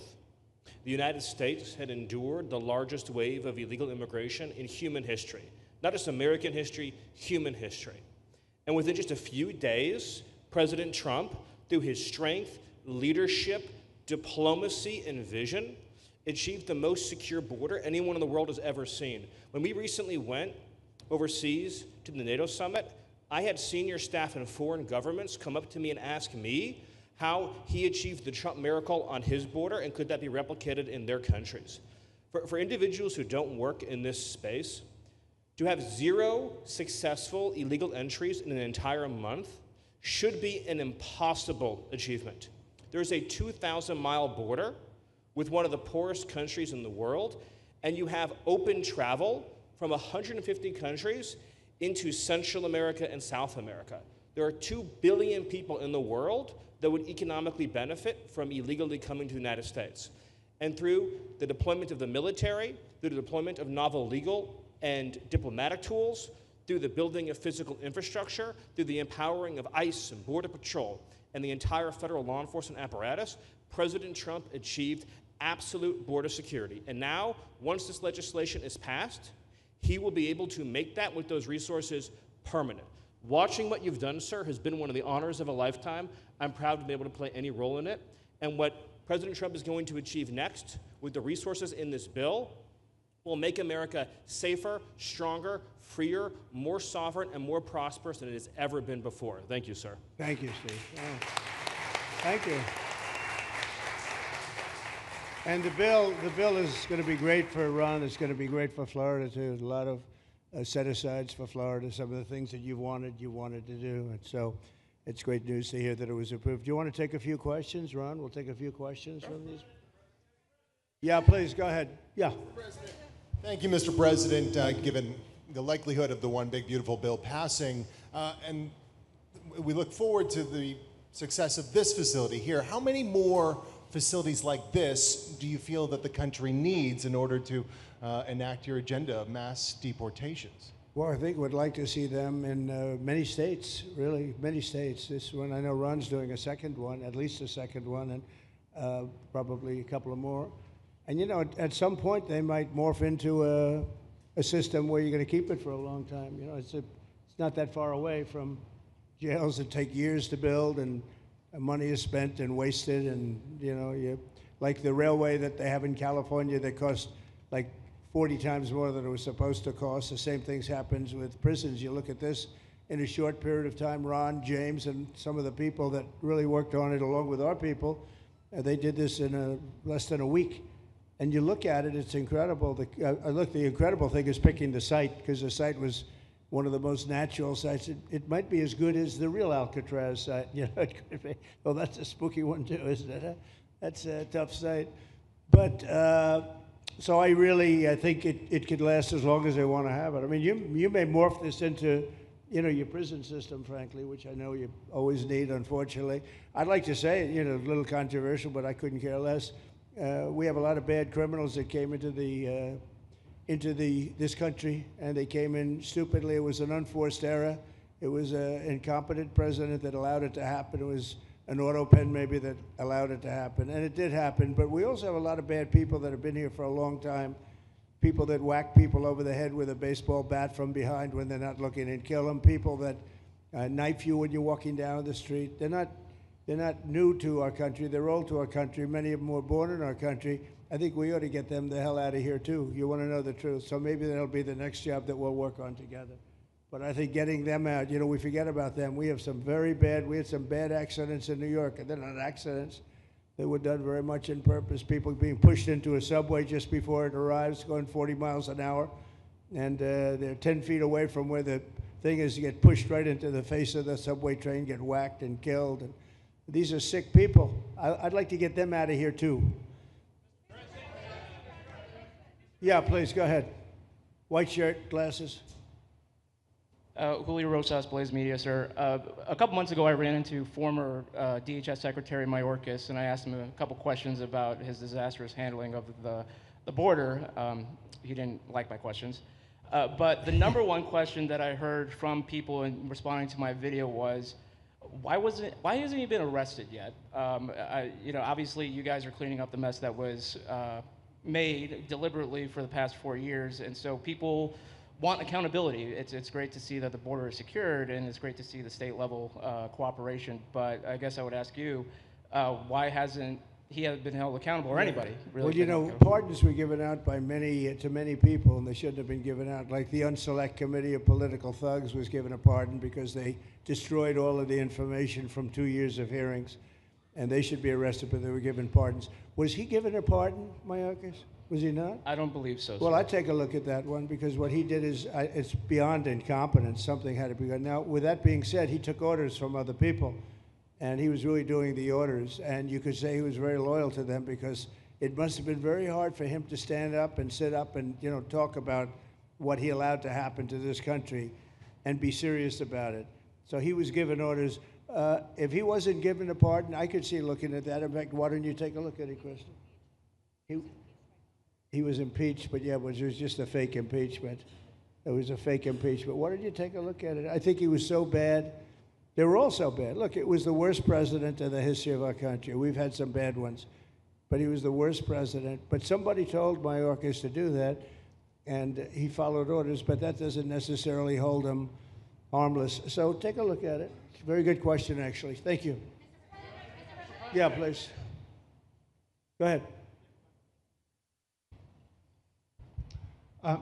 the United States had endured the largest wave of illegal immigration in human history. Not just American history, human history. And within just a few days, President Trump, through his strength, leadership, diplomacy, and vision, achieved the most secure border anyone in the world has ever seen. When we recently went overseas to the NATO summit, I had senior staff in foreign governments come up to me and ask me how he achieved the Trump miracle on his border and could that be replicated in their countries. For individuals who don't work in this space, to have 0 successful illegal entries in an entire month should be an impossible achievement. There's a 2,000-mile border with one of the poorest countries in the world, and you have open travel from 150 countries into Central America and South America. There are 2 billion people in the world that would economically benefit from illegally coming to the United States. And through the deployment of the military, through the deployment of novel legal and diplomatic tools, through the building of physical infrastructure, through the empowering of ICE and Border Patrol and the entire federal law enforcement apparatus, President Trump achieved absolute border security. And now, once this legislation is passed, he will be able to make that with those resources permanent. Watching what you've done, sir, has been one of the honors of a lifetime. I'm proud to be able to play any role in it. And what President Trump is going to achieve next with the resources in this bill will make America safer, stronger, freer, more sovereign, and more prosperous than it has ever been before. Thank you, sir. Thank you, Steve. Oh. Thank you. And the bill is going to be great for Iran. It's going to be great for Florida, too. A lot of set-asides for Florida, some of the things that you wanted to do. And so it's great news to hear that it was approved. Do you want to take a few questions, Ron? We'll take a few questions from these. Yeah, please, go ahead. Yeah. Thank you, Mr. President. Given the likelihood of the One Big Beautiful Bill passing, and we look forward to the success of this facility here, how many more facilities like this do you feel that the country needs in order to enact your agenda of mass deportations? Well, I think we'd like to see them in many states, really, many states. This one, I know Ron's doing a second one, at least a second one, and probably a couple of more. And, you know, at some point, they might morph into a system where you're going to keep it for a long time. You know, it's not that far away from jails that take years to build, and money is spent and wasted. And, you know, like the railway that they have in California that costs like 40 times more than it was supposed to cost. The same thing happens with prisons. You look at this, in a short period of time. Ron, James, and some of the people that really worked on it along with our people, they did this in less than a week. And you look at it, it's incredible. The incredible thing is picking the site, because the site was one of the most natural sites. It might be as good as the real Alcatraz site. You know, it could be. Well, that's a spooky one too, isn't it? Huh? That's a tough site. But so I think it could last as long as they want to have it. I mean, you may morph this into, you know, your prison system, frankly, which I know you always need, unfortunately. I'd like to say, you know, a little controversial, but I couldn't care less. We have a lot of bad criminals that came into this country, and they came in stupidly. It was an unforced error. It was an incompetent president that allowed it to happen. It was an auto pen maybe that allowed it to happen, and it did happen. But we also have a lot of bad people that have been here for a long time, people that whack people over the head with a baseball bat from behind when they're not looking and kill them, people that knife you when you're walking down the street. They're not new to our country. They're old to our country. Many of them were born in our country. I think we ought to get them the hell out of here, too. You want to know the truth. So maybe that'll be the next job that we'll work on together. But I think getting them out, you know, we forget about them. We had some bad accidents in New York, and they're not accidents. They were done very much in purpose. People being pushed into a subway just before it arrives, going 40 miles an hour, and they're 10 feet away from where the thing is. You get pushed right into the face of the subway train, get whacked and killed. And these are sick people. I'd like to get them out of here, too. Yeah, please, go ahead. White shirt, glasses. Julio Rosas, Blaze Media, sir. A couple months ago, I ran into former DHS Secretary Mayorkas, and I asked him a couple questions about his disastrous handling of the border. He didn't like my questions. But the number one question that I heard from people in responding to my video was, why hasn't he been arrested yet? You know, obviously, you guys are cleaning up the mess that was made deliberately for the past 4 years, and so people want accountability. It's great to see that the border is secured, and it's great to see the state level cooperation. But I guess I would ask you, why hasn't he been held accountable, or anybody really? Well, you know, pardons were given out by to many people, and they shouldn't have been given out. Like the Unselect Committee of Political Thugs was given a pardon because they destroyed all of the information from 2 years of hearings, and they should be arrested, but they were given pardons. Was he given a pardon, Mayorkas? Was he not? I don't believe so, Well, sir. I'd take a look at that one, because what he did is, it's beyond incompetence. Something had to be done. Now, with that being said, he took orders from other people, and he was really doing the orders. And you could say he was very loyal to them, because it must have been very hard for him to stand up and sit up and, you know, talk about what he allowed to happen to this country and be serious about it. So he was given orders. If he wasn't given a pardon, I could see looking at that. In fact, why don't you take a look at it, Kristen? He was impeached, but yeah, it was just a fake impeachment. It was a fake impeachment. Why don't you take a look at it? I think he was so bad. They were all so bad. Look, it was the worst president in the history of our country. We've had some bad ones, but he was the worst president. But somebody told Mayorkas to do that, and he followed orders, but that doesn't necessarily hold him harmless. So take a look at it. Very good question, actually. Thank you. Yeah, please. Go ahead.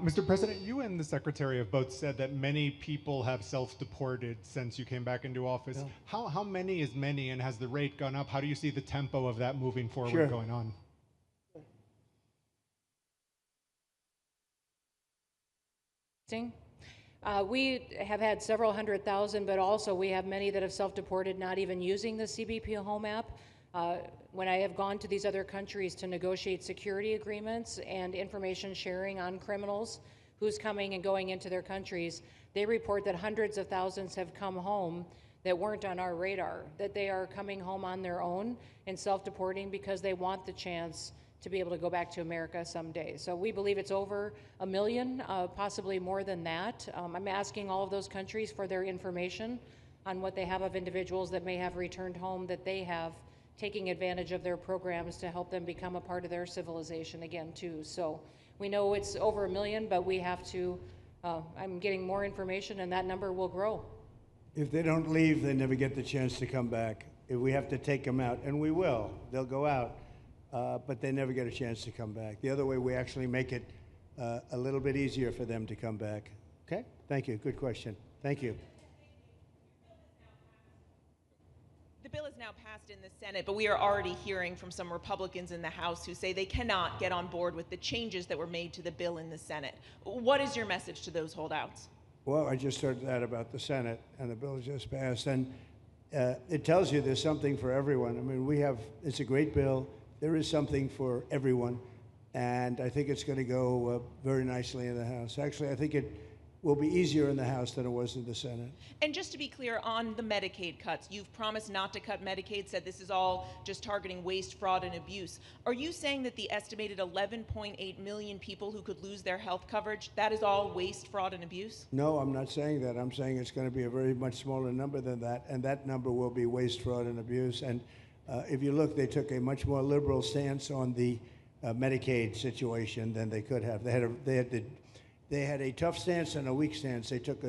Mr. President, you and the Secretary have both said that many people have self-deported since you came back into office. Yeah. How many is many, and has the rate gone up? How do you see the tempo of that moving forward going on? We have had several 100,000, but also we have many that have self-deported, not even using the CBP Home app. When I have gone to these other countries to negotiate security agreements and information sharing on criminals, who's coming and going into their countries, they report that hundreds of thousands have come home that weren't on our radar, that they are coming home on their own and self-deporting because they want the chance to be able to go back to America someday. So we believe it's over 1 million, possibly more than that. I'm asking all of those countries for their information on what they have of individuals that may have returned home, that they have taking advantage of their programs to help them become a part of their civilization again too. So we know it's over 1 million, but we have to, I'm getting more information, and that number will grow. If they don't leave, they never get the chance to come back. If we have to take them out, and we will, they'll go out, but they never get a chance to come back. The other way, we actually make it a little bit easier for them to come back. Okay? Thank you. Good question. Thank you. bill is now passed in the Senate, but we are already hearing from some Republicans in the House who say they cannot get on board with the changes that were made to the bill in the Senate. What is your message to those holdouts? Well, I just heard that about the Senate, and the bill just passed, and it tells you there's something for everyone. I mean, it's a great bill. There is something for everyone, and I think it's going to go very nicely in the House. Actually, I think it will be easier in the House than it was in the Senate. And just to be clear, on the Medicaid cuts, you've promised not to cut Medicaid, said this is all just targeting waste, fraud, and abuse. Are you saying that the estimated 11.8 million people who could lose their health coverage, that is all waste, fraud, and abuse? No, I'm not saying that. I'm saying it's going to be a very much smaller number than that, and that number will be waste, fraud, and abuse. And if you look, they took a much more liberal stance on the Medicaid situation than they could have. They had a tough stance and a weak stance. They took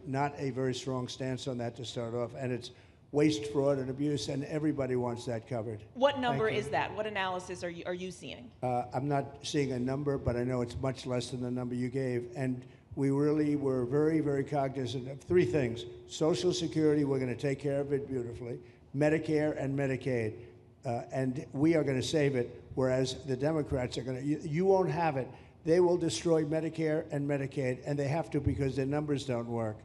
not a very strong stance on that to start off, and it's waste, fraud, and abuse, and everybody wants that covered. What number is that? What analysis are you seeing? I'm not seeing a number, but I know it's much less than the number you gave, and we really were very, very cognizant of three things. Social Security, we're going to take care of it beautifully. Medicare and Medicaid, and we are going to save it, whereas the Democrats are going to, you won't have it. They will destroy Medicare and Medicaid, and they have to because their numbers don't work.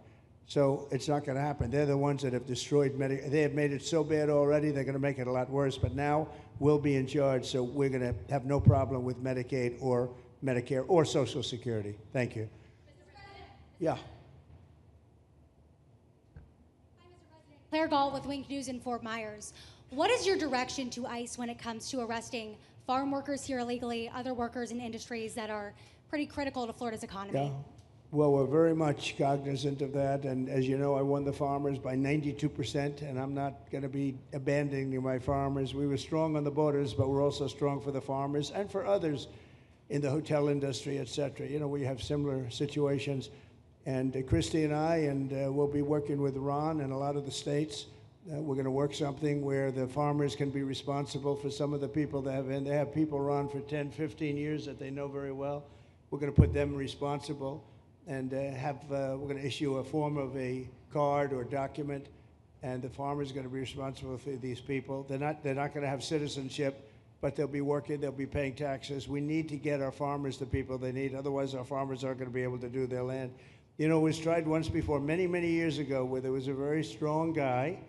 So it's not going to happen. They're the ones that have destroyed Medicare. They have made it so bad already, they're going to make it a lot worse. But now we'll be in charge, so we're going to have no problem with Medicaid or Medicare or Social Security. Thank you. Yeah. Claire Gall with Wink News in Fort Myers. What is your direction to ICE when it comes to arresting farm workers here illegally, other workers in industries that are pretty critical to Florida's economy? Yeah. Well, we're very much cognizant of that, and as you know, I won the farmers by 92%, and I'm not going to be abandoning my farmers. We were strong on the borders, but we're also strong for the farmers and for others in the hotel industry, et cetera. You know, we have similar situations, and Christy and I, and we'll be working with Ron and a lot of the states. We're going to work something where the farmers can be responsible for some of the people they have people run for 10, 15 years that they know very well. We're going to put them responsible and we're going to issue a form of a card or document, and the farmer's going to be responsible for these people. They're not going to have citizenship, but they'll be working, they'll be paying taxes. We need to get our farmers the people they need, otherwise our farmers aren't going to be able to do their land. You know, it was tried once before, many, many years ago, where there was a very strong guy,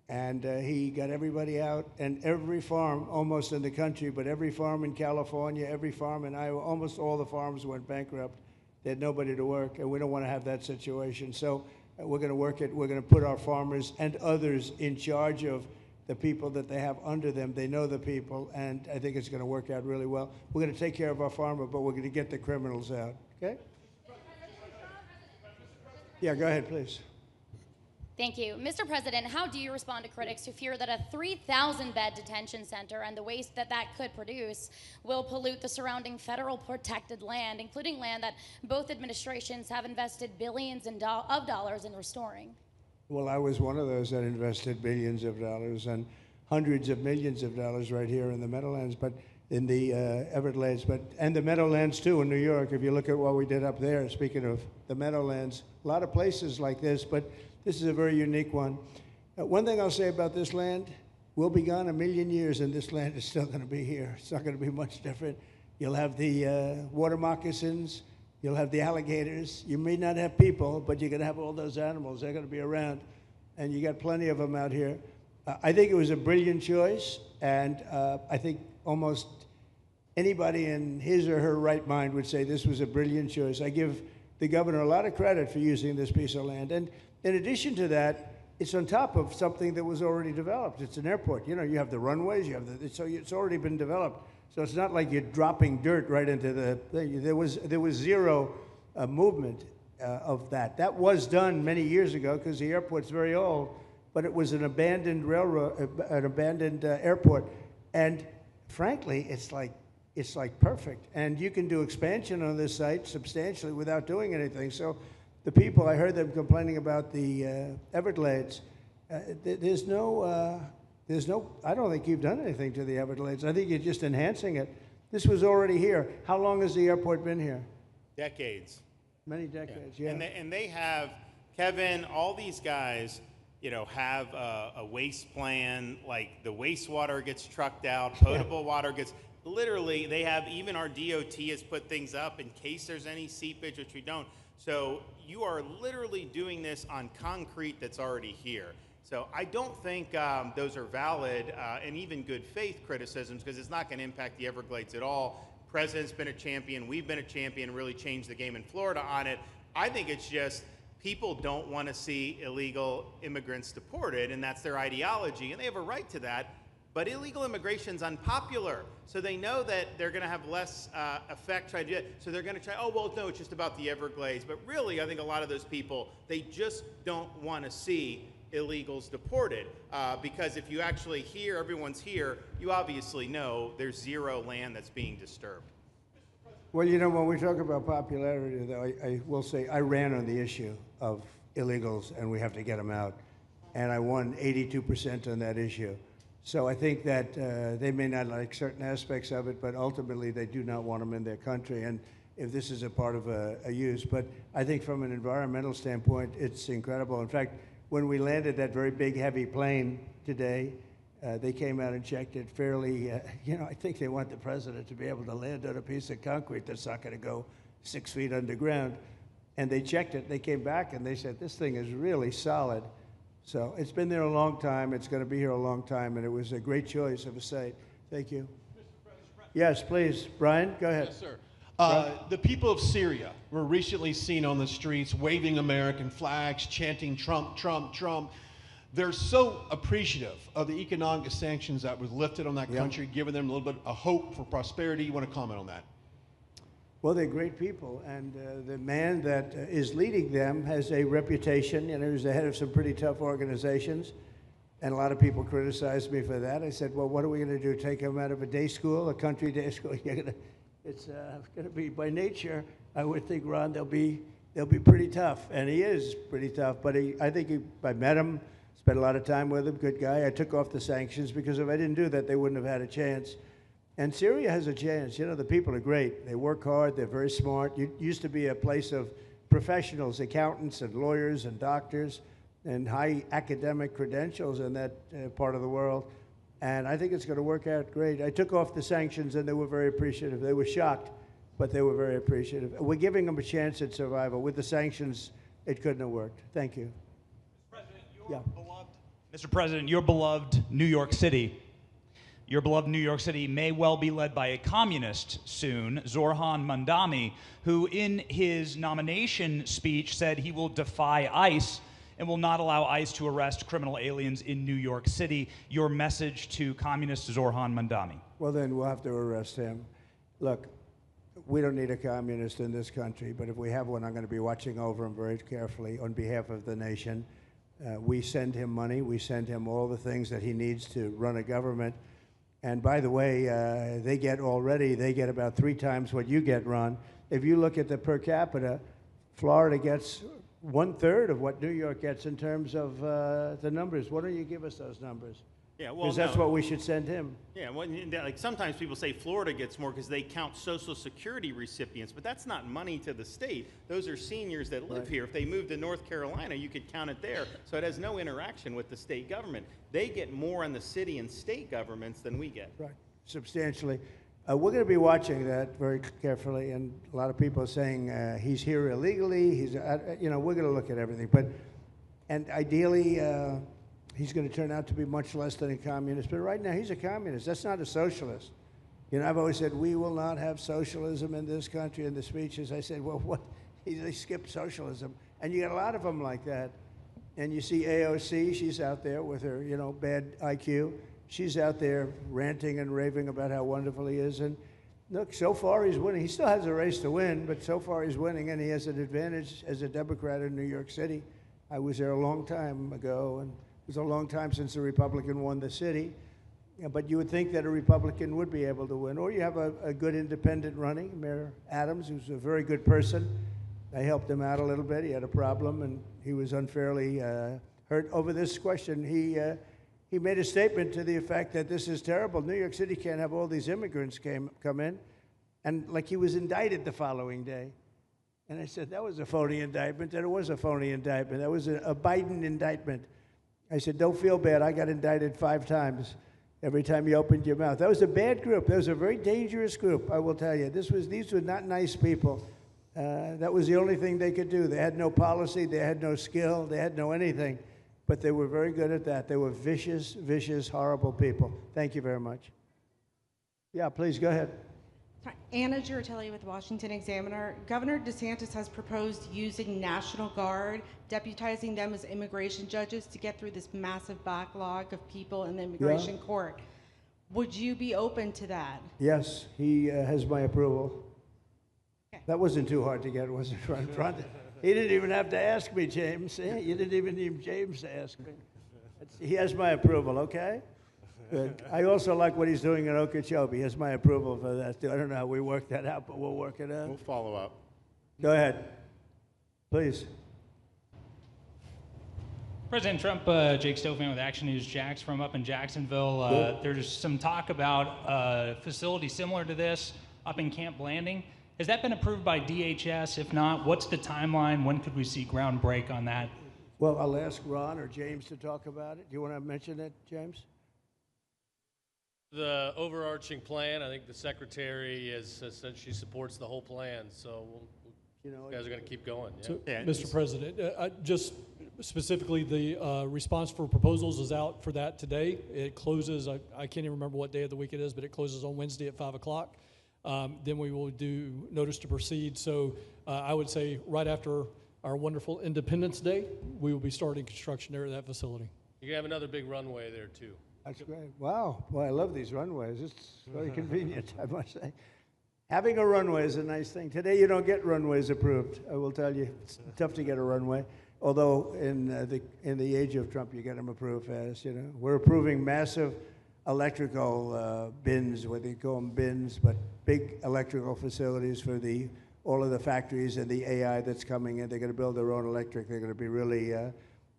and he got everybody out, and every farm almost in the country, but every farm in California, every farm in Iowa, almost all the farms went bankrupt. They had nobody to work, and we don't want to have that situation. So we're going to work it. We're going to put our farmers and others in charge of the people that they have under them. They know the people, and I think it's going to work out really well. We're going to take care of our farmer, but we're going to get the criminals out, okay? Yeah, go ahead, please. Thank you. Mr. President, how do you respond to critics who fear that a 3,000-bed detention center and the waste that could produce will pollute the surrounding federal protected land, including land that both administrations have invested billions of dollars in restoring? Well, I was one of those that invested billions of dollars and hundreds of millions of dollars right here in the Meadowlands, but in the Everglades, and the Meadowlands too in New York. If you look at what we did up there, speaking of the Meadowlands, a lot of places like this, but this is a very unique one. One thing I'll say about this land, we'll be gone 1,000,000 years and this land is still going to be here. It's not going to be much different. You'll have the water moccasins, you'll have the alligators. You may not have people, but you're going to have all those animals. They're going to be around, and you got plenty of them out here. I think it was a brilliant choice, and I think almost anybody in his or her right mind would say this was a brilliant choice. I give the governor a lot of credit for using this piece of land. And in addition to that, it's on top of something that was already developed. It's an airport. You know, you have the runways, you have so it's already been developed. So it's not like you're dropping dirt right into the thing. There was zero movement of that. That was done many years ago because the airport's very old, but it was an abandoned airport. And frankly, it's like perfect. And you can do expansion on this site substantially without doing anything. So the people, I heard them complaining about the Everglades. There's no, I don't think you've done anything to the Everglades. I think you're just enhancing it. This was already here. How long has the airport been here? Decades. Many decades, yeah. And they have, Kevin, all these guys have a waste plan, like the wastewater gets trucked out, potable water gets, literally, they have, even our DOT has put things up in case there's any seepage, which we don't. So you are literally doing this on concrete that's already here. So I don't think those are valid and even good faith criticisms, because it's not going to impact the Everglades at all. President's been a champion, we've been a champion, really changed the game in Florida on it. I think it's just people don't want to see illegal immigrants deported, and that's their ideology, and they have a right to that. But illegal immigration's unpopular, so they know that they're going to have less effect trying to do it. So they're going to try, oh, well, no, it's just about the Everglades. But really, I think a lot of those people, they just don't want to see illegals deported. Because if you actually hear, everyone's here, you obviously know there's zero land that's being disturbed. Well, when we talk about popularity, though, I will say I ran on the issue of illegals, and we have to get them out. And I won 82% on that issue. So I think that they may not like certain aspects of it, but ultimately they do not want them in their country. And if this is a part of a use, but I think from an environmental standpoint, it's incredible. In fact, when we landed that very big, heavy plane today, they came out and checked it fairly. I think they want the president to be able to land on a piece of concrete that's not going to go 6 feet underground. And they checked it. They came back and they said, this thing is really solid. So it's been there a long time. It's going to be here a long time, and it was a great choice of a site. Thank you. Yes, please. Brian, go ahead. Yes, sir. The people of Syria were recently seen on the streets waving American flags, chanting Trump, Trump, Trump. They're so appreciative of the economic sanctions that was lifted on that country, giving them a little bit of hope for prosperity. You want to comment on that? Well, they're great people, and the man that is leading them has a reputation. He was the head of some pretty tough organizations, and a lot of people criticized me for that. I said, well, what are we going to do, take him out of a day school, a country day school? It's going to be, by nature, I would think, Ron, they'll be pretty tough, and he is pretty tough. But I think I met him, spent a lot of time with him, good guy. I took off the sanctions because if I didn't do that, they wouldn't have had a chance. And Syria has a chance. The people are great. They work hard. They're very smart. It used to be a place of professionals, accountants and lawyers and doctors and high academic credentials in that part of the world. And I think it's going to work out great. I took off the sanctions, and they were very appreciative. They were shocked, but they were very appreciative. We're giving them a chance at survival. With the sanctions, it couldn't have worked. Thank you. Mr. President, your beloved New York City may well be led by a communist soon, Zorhan Mandami, who in his nomination speech said he will defy ICE and will not allow ICE to arrest criminal aliens in New York City. Your message to communist Zorhan Mandami. Well, then we'll have to arrest him. Look, we don't need a communist in this country, but if we have one, I'm going to be watching over him very carefully on behalf of the nation. We send him money. We send him all the things that he needs to run a government. And by the way, they get about 3 times what you get, Ron. If you look at the per capita, Florida gets 1/3 of what New York gets in terms of the numbers. Why don't you give us those numbers? Yeah, well, because that's what we should send him. Yeah, well, like sometimes people say Florida gets more because they count Social Security recipients, but that's not money to the state. Those are seniors that live here. If they moved to North Carolina, you could count it there. So it has no interaction with the state government. They get more on the city and state governments than we get. Right, substantially. We're going to be watching that very carefully, and a lot of people are saying he's here illegally. We're going to look at everything, and ideally. He's going to turn out to be much less than a communist. But right now, he's a communist. That's not a socialist. I've always said, we will not have socialism in this country. In the speeches, I said, well, what? They skipped socialism. And you got a lot of them like that. And you see AOC, she's out there with her, bad IQ. She's out there ranting and raving about how wonderful he is. And look, so far he's winning. He still has a race to win, but so far he's winning, and he has an advantage as a Democrat in New York City. I was there a long time ago, and it was a long time since a Republican won the city, but you would think that a Republican would be able to win. Or you have a good independent running, Mayor Adams, who's a very good person. I helped him out a little bit. He had a problem, and he was unfairly hurt over this question. He made a statement to the effect that this is terrible. New York City can't have all these immigrants come in, and like he was indicted the following day. And I said, that was a phony indictment, and it was a phony indictment. That was a Biden indictment. I said, don't feel bad. I got indicted 5 times every time you opened your mouth. That was a bad group. That was a very dangerous group, I will tell you. These were not nice people. That was the only thing they could do. They had no policy. They had no skill. They had no anything. But they were very good at that. They were vicious, vicious, horrible people. Thank you very much. Yeah, please, go ahead. Anna Giratelli with Washington Examiner. Governor DeSantis has proposed using National Guard, deputizing them as immigration judges to get through this massive backlog of people in the immigration court. Would you be open to that? Yes, he has my approval. Okay. That wasn't too hard to get, was it, front? He didn't even have to ask me, James. You didn't even need James to ask me. He has my approval, okay? Good. I also like what he's doing in Okeechobee. He has my approval for that, too. I don't know how we work that out, but we'll work it out. We'll follow up. Go ahead. Please. President Trump, Jake Stofan with Action News Jax from up in Jacksonville. There's some talk about a facility similar to this up in Camp Blanding. Has that been approved by DHS? If not, what's the timeline? When could we see ground break on that? Well, I'll ask Ron or James to talk about it. Do you want to mention it, James? The overarching plan, I think the secretary has said she supports the whole plan, so you guys are going to keep going. Yeah. So, Mr. President, just specifically, the response for proposals is out for that today. It closes, I can't even remember what day of the week it is, but it closes on Wednesday at 5 o'clock. Then we will do notice to proceed. So I would say right after our wonderful Independence Day, we will be starting construction there at that facility. You're going to have another big runway there, too. That's great. Wow. Boy, I love these runways. It's very convenient, I must say. Having a runway is a nice thing. Today, you don't get runways approved. I will tell you, it's tough to get a runway. Although in the age of Trump, you get them approved fast. You know, we're approving massive electrical bins, what they call them bins, but big electrical facilities for all of the factories and the AI that's coming in. They're going to build their own electric. They're going to be really.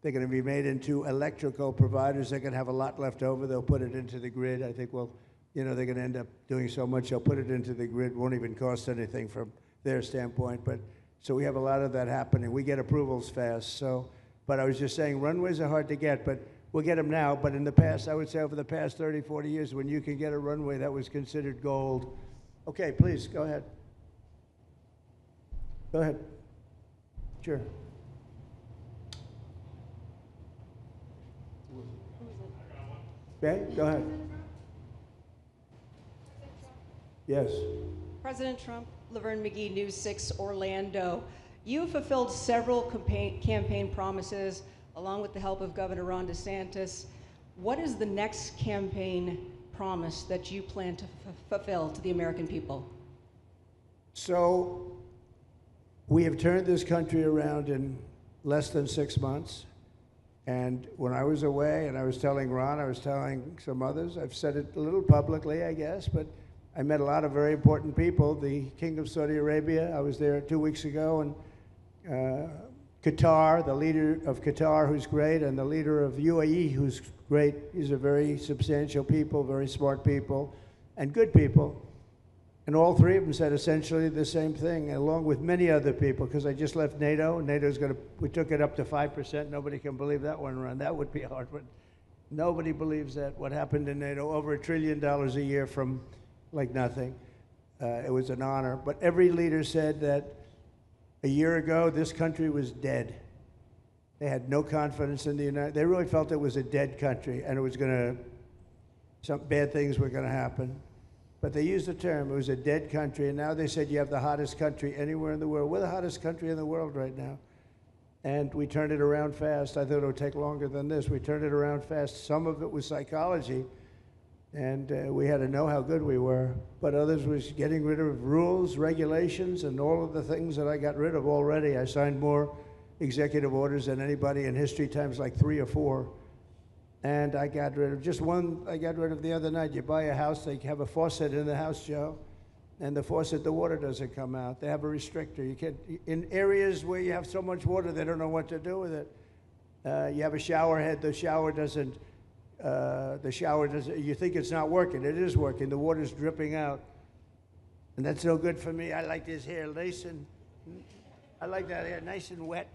They're going to be made into electrical providers. They're going to have a lot left over. They'll put it into the grid. I think, well, you know, they're going to end up doing so much. They'll put it into the grid. Won't even cost anything from their standpoint. But so we have a lot of that happening. We get approvals fast. So, but I was just saying, runways are hard to get, but we'll get them now. But in the past, I would say over the past 30, 40 years, when you can get a runway, that was considered gold. Okay, please, go ahead. Go ahead. Sure. Okay, go ahead. Yes. President Trump, Laverne McGee, News 6 Orlando. You have fulfilled several campaign promises along with the help of Governor Ron DeSantis. What is the next campaign promise that you plan to fulfill to the American people? So we have turned this country around in less than 6 months. And when I was away, and I was telling Ron, I was telling some others, I've said it a little publicly, I guess, but I met a lot of very important people. The King of Saudi Arabia, I was there 2 weeks ago, and Qatar, the leader of Qatar, who's great, and the leader of UAE, who's great. These are very substantial people, very smart people, and good people. And all three of them said essentially the same thing, along with many other people, because I just left NATO. NATO's we took it up to 5%. Nobody can believe that one run. That would be hard, but nobody believes that. What happened in NATO, over $1 trillion a year from like nothing. It was an honor. But every leader said that a year ago, this country was dead. They had no confidence in the United. They really felt it was a dead country, and it was some bad things were going to happen. But they used the term, it was a dead country, and now they said you have the hottest country anywhere in the world. We're the hottest country in the world right now. And we turned it around fast. I thought it would take longer than this. We turned it around fast. Some of it was psychology, and we had to know how good we were. But others was getting rid of rules, regulations, and all of the things that I got rid of already. I signed more executive orders than anybody in history, times like 3 or 4. And I got rid of just one. I got rid of the other night. You buy a house, they have a faucet in the house, Joe, and the faucet, the water doesn't come out. They have a restrictor. You can't, in areas where you have so much water, they don't know what to do with it. You have a shower head, the shower doesn't, you think it's not working. It is working. The water's dripping out. And that's no good for me. I like this hair nice and, I like that hair nice and wet.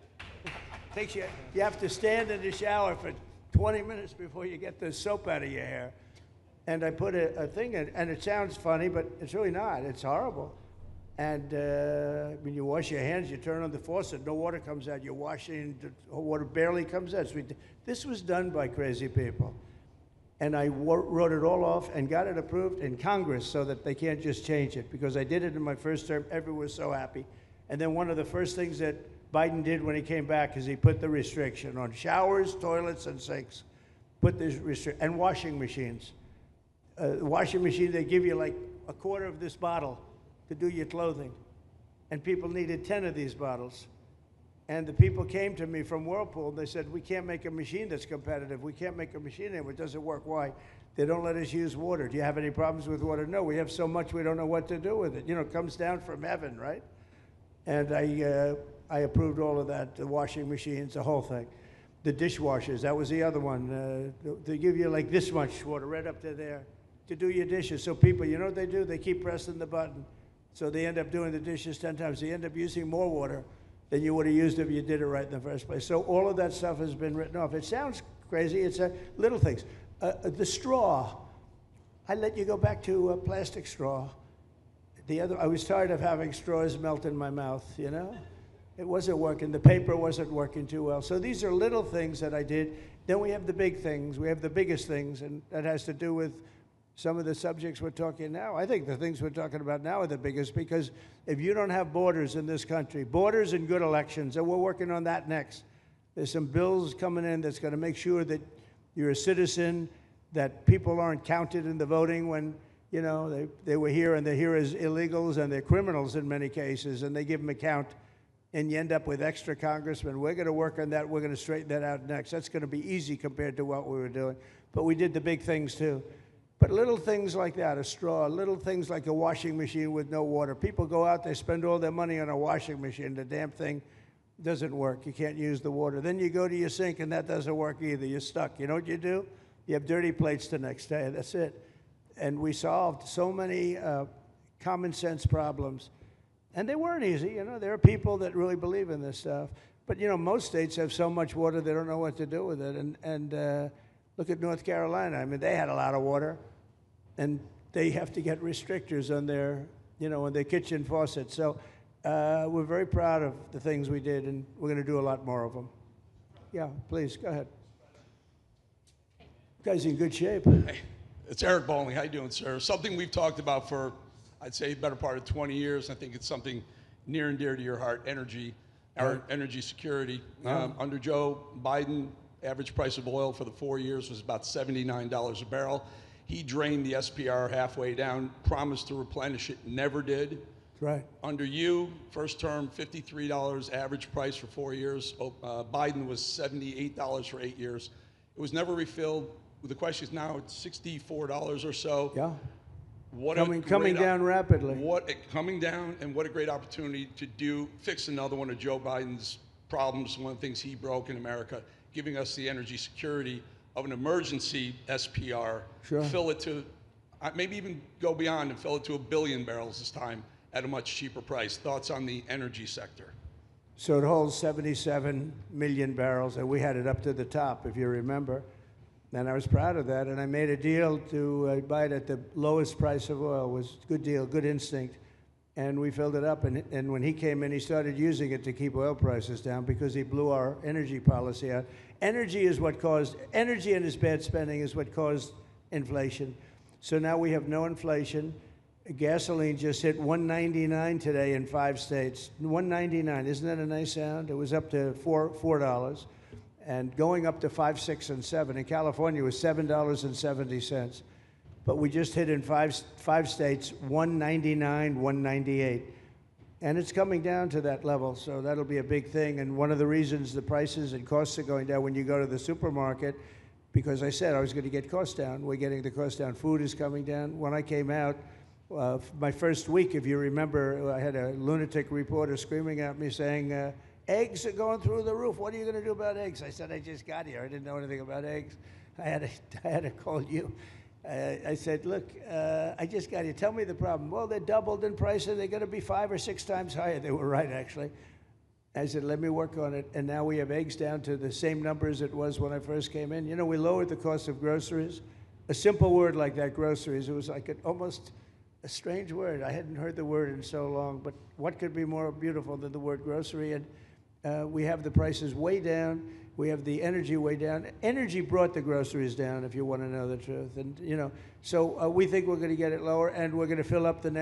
You have to stand in the shower for 20 minutes before you get the soap out of your hair. And I put a thing in, and it sounds funny, but it's really not. It's horrible. And when you wash your hands, you turn on the faucet, no water comes out. You're washing, the water barely comes out. This was done by crazy people. And I wrote it all off and got it approved in Congress so that they can't just change it, because I did it in my first term. Everyone was so happy. And then one of the first things that Biden did when he came back is he put the restriction on showers, toilets, and sinks. Put this restriction, and washing machines. Washing machine, they give you like a quarter of this bottle to do your clothing. And people needed 10 of these bottles. And the people came to me from Whirlpool, and they said, we can't make a machine that's competitive. We can't make a machine anymore. It doesn't work. Why? They don't let us use water. Do you have any problems with water? No, we have so much we don't know what to do with it. You know, it comes down from heaven, right? And I approved all of that, the washing machines, the whole thing. The dishwashers, that was the other one. They give you like this much water right up to there to do your dishes. So people, you know what they do? They keep pressing the button. So they end up doing the dishes 10 times. They end up using more water than you would have used if you did it right in the first place. So all of that stuff has been written off. It sounds crazy. It's little things. The straw, I let you go back to a plastic straw. I was tired of having straws melt in my mouth, you know? It wasn't working. The paper wasn't working too well. So these are little things that I did. Then we have the big things. We have the biggest things, and that has to do with some of the subjects we're talking now. I think the things we're talking about now are the biggest, because if you don't have borders in this country, borders and good elections, and we're working on that next. There's some bills coming in that's going to make sure that you're a citizen, that people aren't counted in the voting when, you know, they were here and they're here as illegals and they're criminals in many cases, and they give them a count, and you end up with extra congressmen. We're going to work on that. We're going to straighten that out next. That's going to be easy compared to what we were doing. But we did the big things too. But little things like that, a straw, little things like a washing machine with no water. People go out, they spend all their money on a washing machine. The damn thing doesn't work. You can't use the water. Then you go to your sink, and that doesn't work either. You're stuck. You know what you do? You have dirty plates the next day. That's it. And we solved so many common sense problems. And they weren't easy. You know, there are people that really believe in this stuff. But, you know, most states have so much water, they don't know what to do with it. And look at North Carolina. I mean, they had a lot of water, and they have to get restrictors on their, you know, on their kitchen faucets. So we're very proud of the things we did, and we're going to do a lot more of them. Yeah, please, go ahead. You guys in good shape. Hey, it's Eric Bowling. How you doing, sir? Something we've talked about for, I'd say, the better part of 20 years. I think it's something near and dear to your heart, energy, our energy security. Under Joe Biden, average price of oil for the 4 years was about $79 a barrel. He drained the SPR halfway down, promised to replenish it, never did. Right. Under you, first term, $53 average price for 4 years. Biden was $78 for 8 years. It was never refilled. The question is now it's $64 or so. Yeah. What coming down rapidly. Coming down, and what a great opportunity to fix another one of Joe Biden's problems, one of the things he broke in America, giving us the energy security of an emergency SPR, Sure. Fill it to, maybe even go beyond and fill it to 1 billion barrels this time at a much cheaper price. Thoughts on the energy sector? So it holds 77 million barrels, and we had it up to the top, if you remember. And I was proud of that, and I made a deal to buy it at the lowest price of oil. It was a good deal, good instinct. And we filled it up, and when he came in, he started using it to keep oil prices down because he blew our energy policy out. Energy and his bad spending is what caused inflation. So now we have no inflation. Gasoline just hit $1.99 today in 5 states. $1.99, isn't that a nice sound? It was up to $4. And going up to 5, 6, and 7. In California, it was $7.70. But we just hit in five states, $1.99, $1.98. And it's coming down to that level, so that'll be a big thing. And one of the reasons the prices and costs are going down when you go to the supermarket, because I said I was going to get costs down. We're getting the costs down. Food is coming down. When I came out, my first week, if you remember, I had a lunatic reporter screaming at me saying, eggs are going through the roof. What are you going to do about eggs? I said, I just got here. I didn't know anything about eggs. I had to call you. I said, look, I just got here. Tell me the problem. Well, they're doubled in price, and they're going to be 5 or 6 times higher. They were right, actually. I said, let me work on it. And now we have eggs down to the same numbers it was when I first came in. You know, we lowered the cost of groceries. A simple word like that, groceries, it was like almost a strange word. I hadn't heard the word in so long, but what could be more beautiful than the word grocery? And we have the prices way down. We have the energy way down. Energy brought the groceries down, if you want to know the truth. And, you know, so we think we're going to get it lower, and we're going to fill up the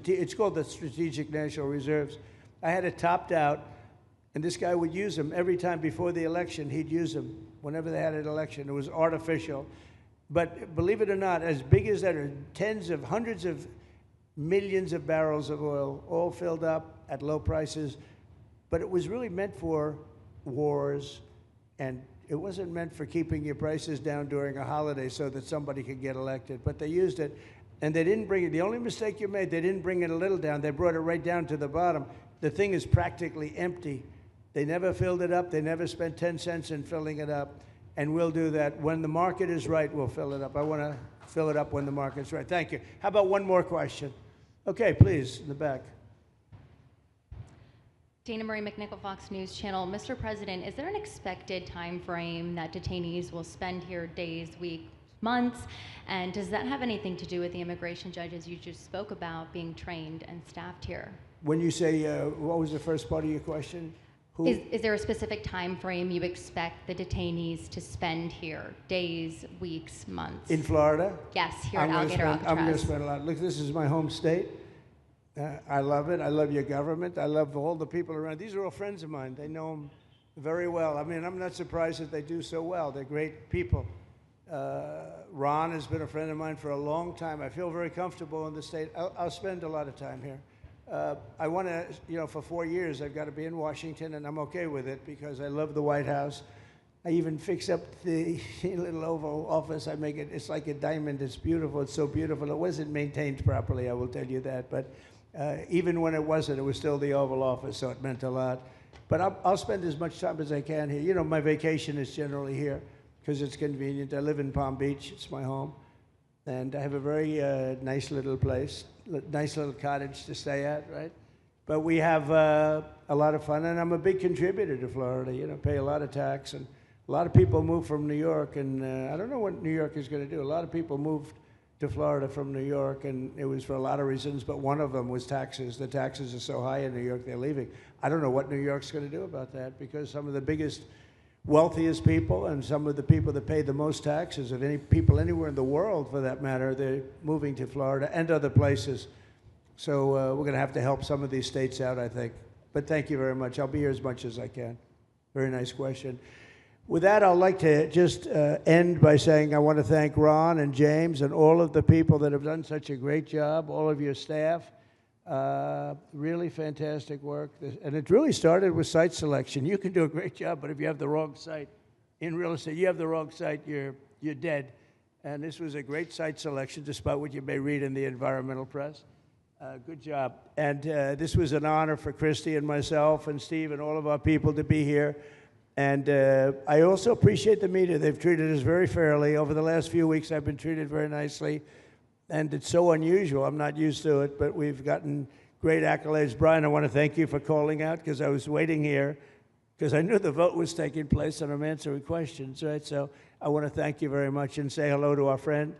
it's called the Strategic National Reserves. I had it topped out, and this guy would use them every time before the election. He'd use them whenever they had an election. It was artificial. But believe it or not, as big as that are hundreds of millions of barrels of oil, all filled up at low prices. But it was really meant for wars, and it wasn't meant for keeping your prices down during a holiday so that somebody could get elected. But they used it, and they didn't bring it. The only mistake you made, they didn't bring it a little down. They brought it right down to the bottom. The thing is practically empty. They never filled it up. They never spent 10 cents in filling it up. And we'll do that. When the market is right, we'll fill it up. I want to fill it up when the market's right. Thank you. How about one more question? Okay, please, in the back. Dana Marie McNichol, Fox News Channel. Mr. President, is there an expected time frame that detainees will spend here, days, weeks, months? And does that have anything to do with the immigration judges you just spoke about being trained and staffed here? When you say, what was the first part of your question? Is there a specific time frame you expect the detainees to spend here? Days, weeks, months? In Florida? Yes, here at Alligator Alcatraz. I'm going to spend a lot. Look, this is my home state. I love it. I love your government. I love all the people around. These are all friends of mine. They know them very well. I mean, I'm not surprised that they do so well. They're great people. Ron has been a friend of mine for a long time. I feel very comfortable in the state. I'll spend a lot of time here. I want to, you know, for 4 years, I've got to be in Washington, and I'm okay with it because I love the White House. I even fix up the little Oval Office. I make it, it's like a diamond. It's beautiful. It's so beautiful. It wasn't maintained properly, I will tell you that. But even when it wasn't, it was still the Oval Office, so it meant a lot. But I'll spend as much time as I can here. You know, my vacation is generally here because it's convenient. I live in Palm Beach. It's my home. And I have a very nice little place, nice little cottage to stay at, right? But we have a lot of fun, and I'm a big contributor to Florida, you know, pay a lot of tax. And a lot of people move from New York, and I don't know what New York is going to do. A lot of people moved to Florida from New York, and it was for a lot of reasons, but one of them was taxes. The taxes are so high in New York, they're leaving. I don't know what New York's going to do about that, because some of the biggest, wealthiest people and some of the people that pay the most taxes of any people anywhere in the world, for that matter, they're moving to Florida and other places. So we're going to have to help some of these states out, I think. But thank you very much. I'll be here as much as I can. Very nice question. With that, I'd like to just end by saying I want to thank Ron and James and all of the people that have done such a great job, all of your staff. Really fantastic work. And it really started with site selection. You can do a great job, but if you have the wrong site in real estate, you have the wrong site, you're dead. And this was a great site selection, despite what you may read in the environmental press. Good job. And this was an honor for Christy and myself and Steve and all of our people to be here. And I also appreciate the media. They've treated us very fairly. Over the last few weeks, I've been treated very nicely. And it's so unusual. I'm not used to it, but we've gotten great accolades. Brian, I want to thank you for calling out, because I was waiting here because I knew the vote was taking place and I'm answering questions, right? So I want to thank you very much and say hello to our friend.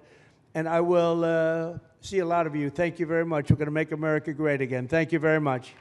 And I will see a lot of you. Thank you very much. We're going to make America great again. Thank you very much.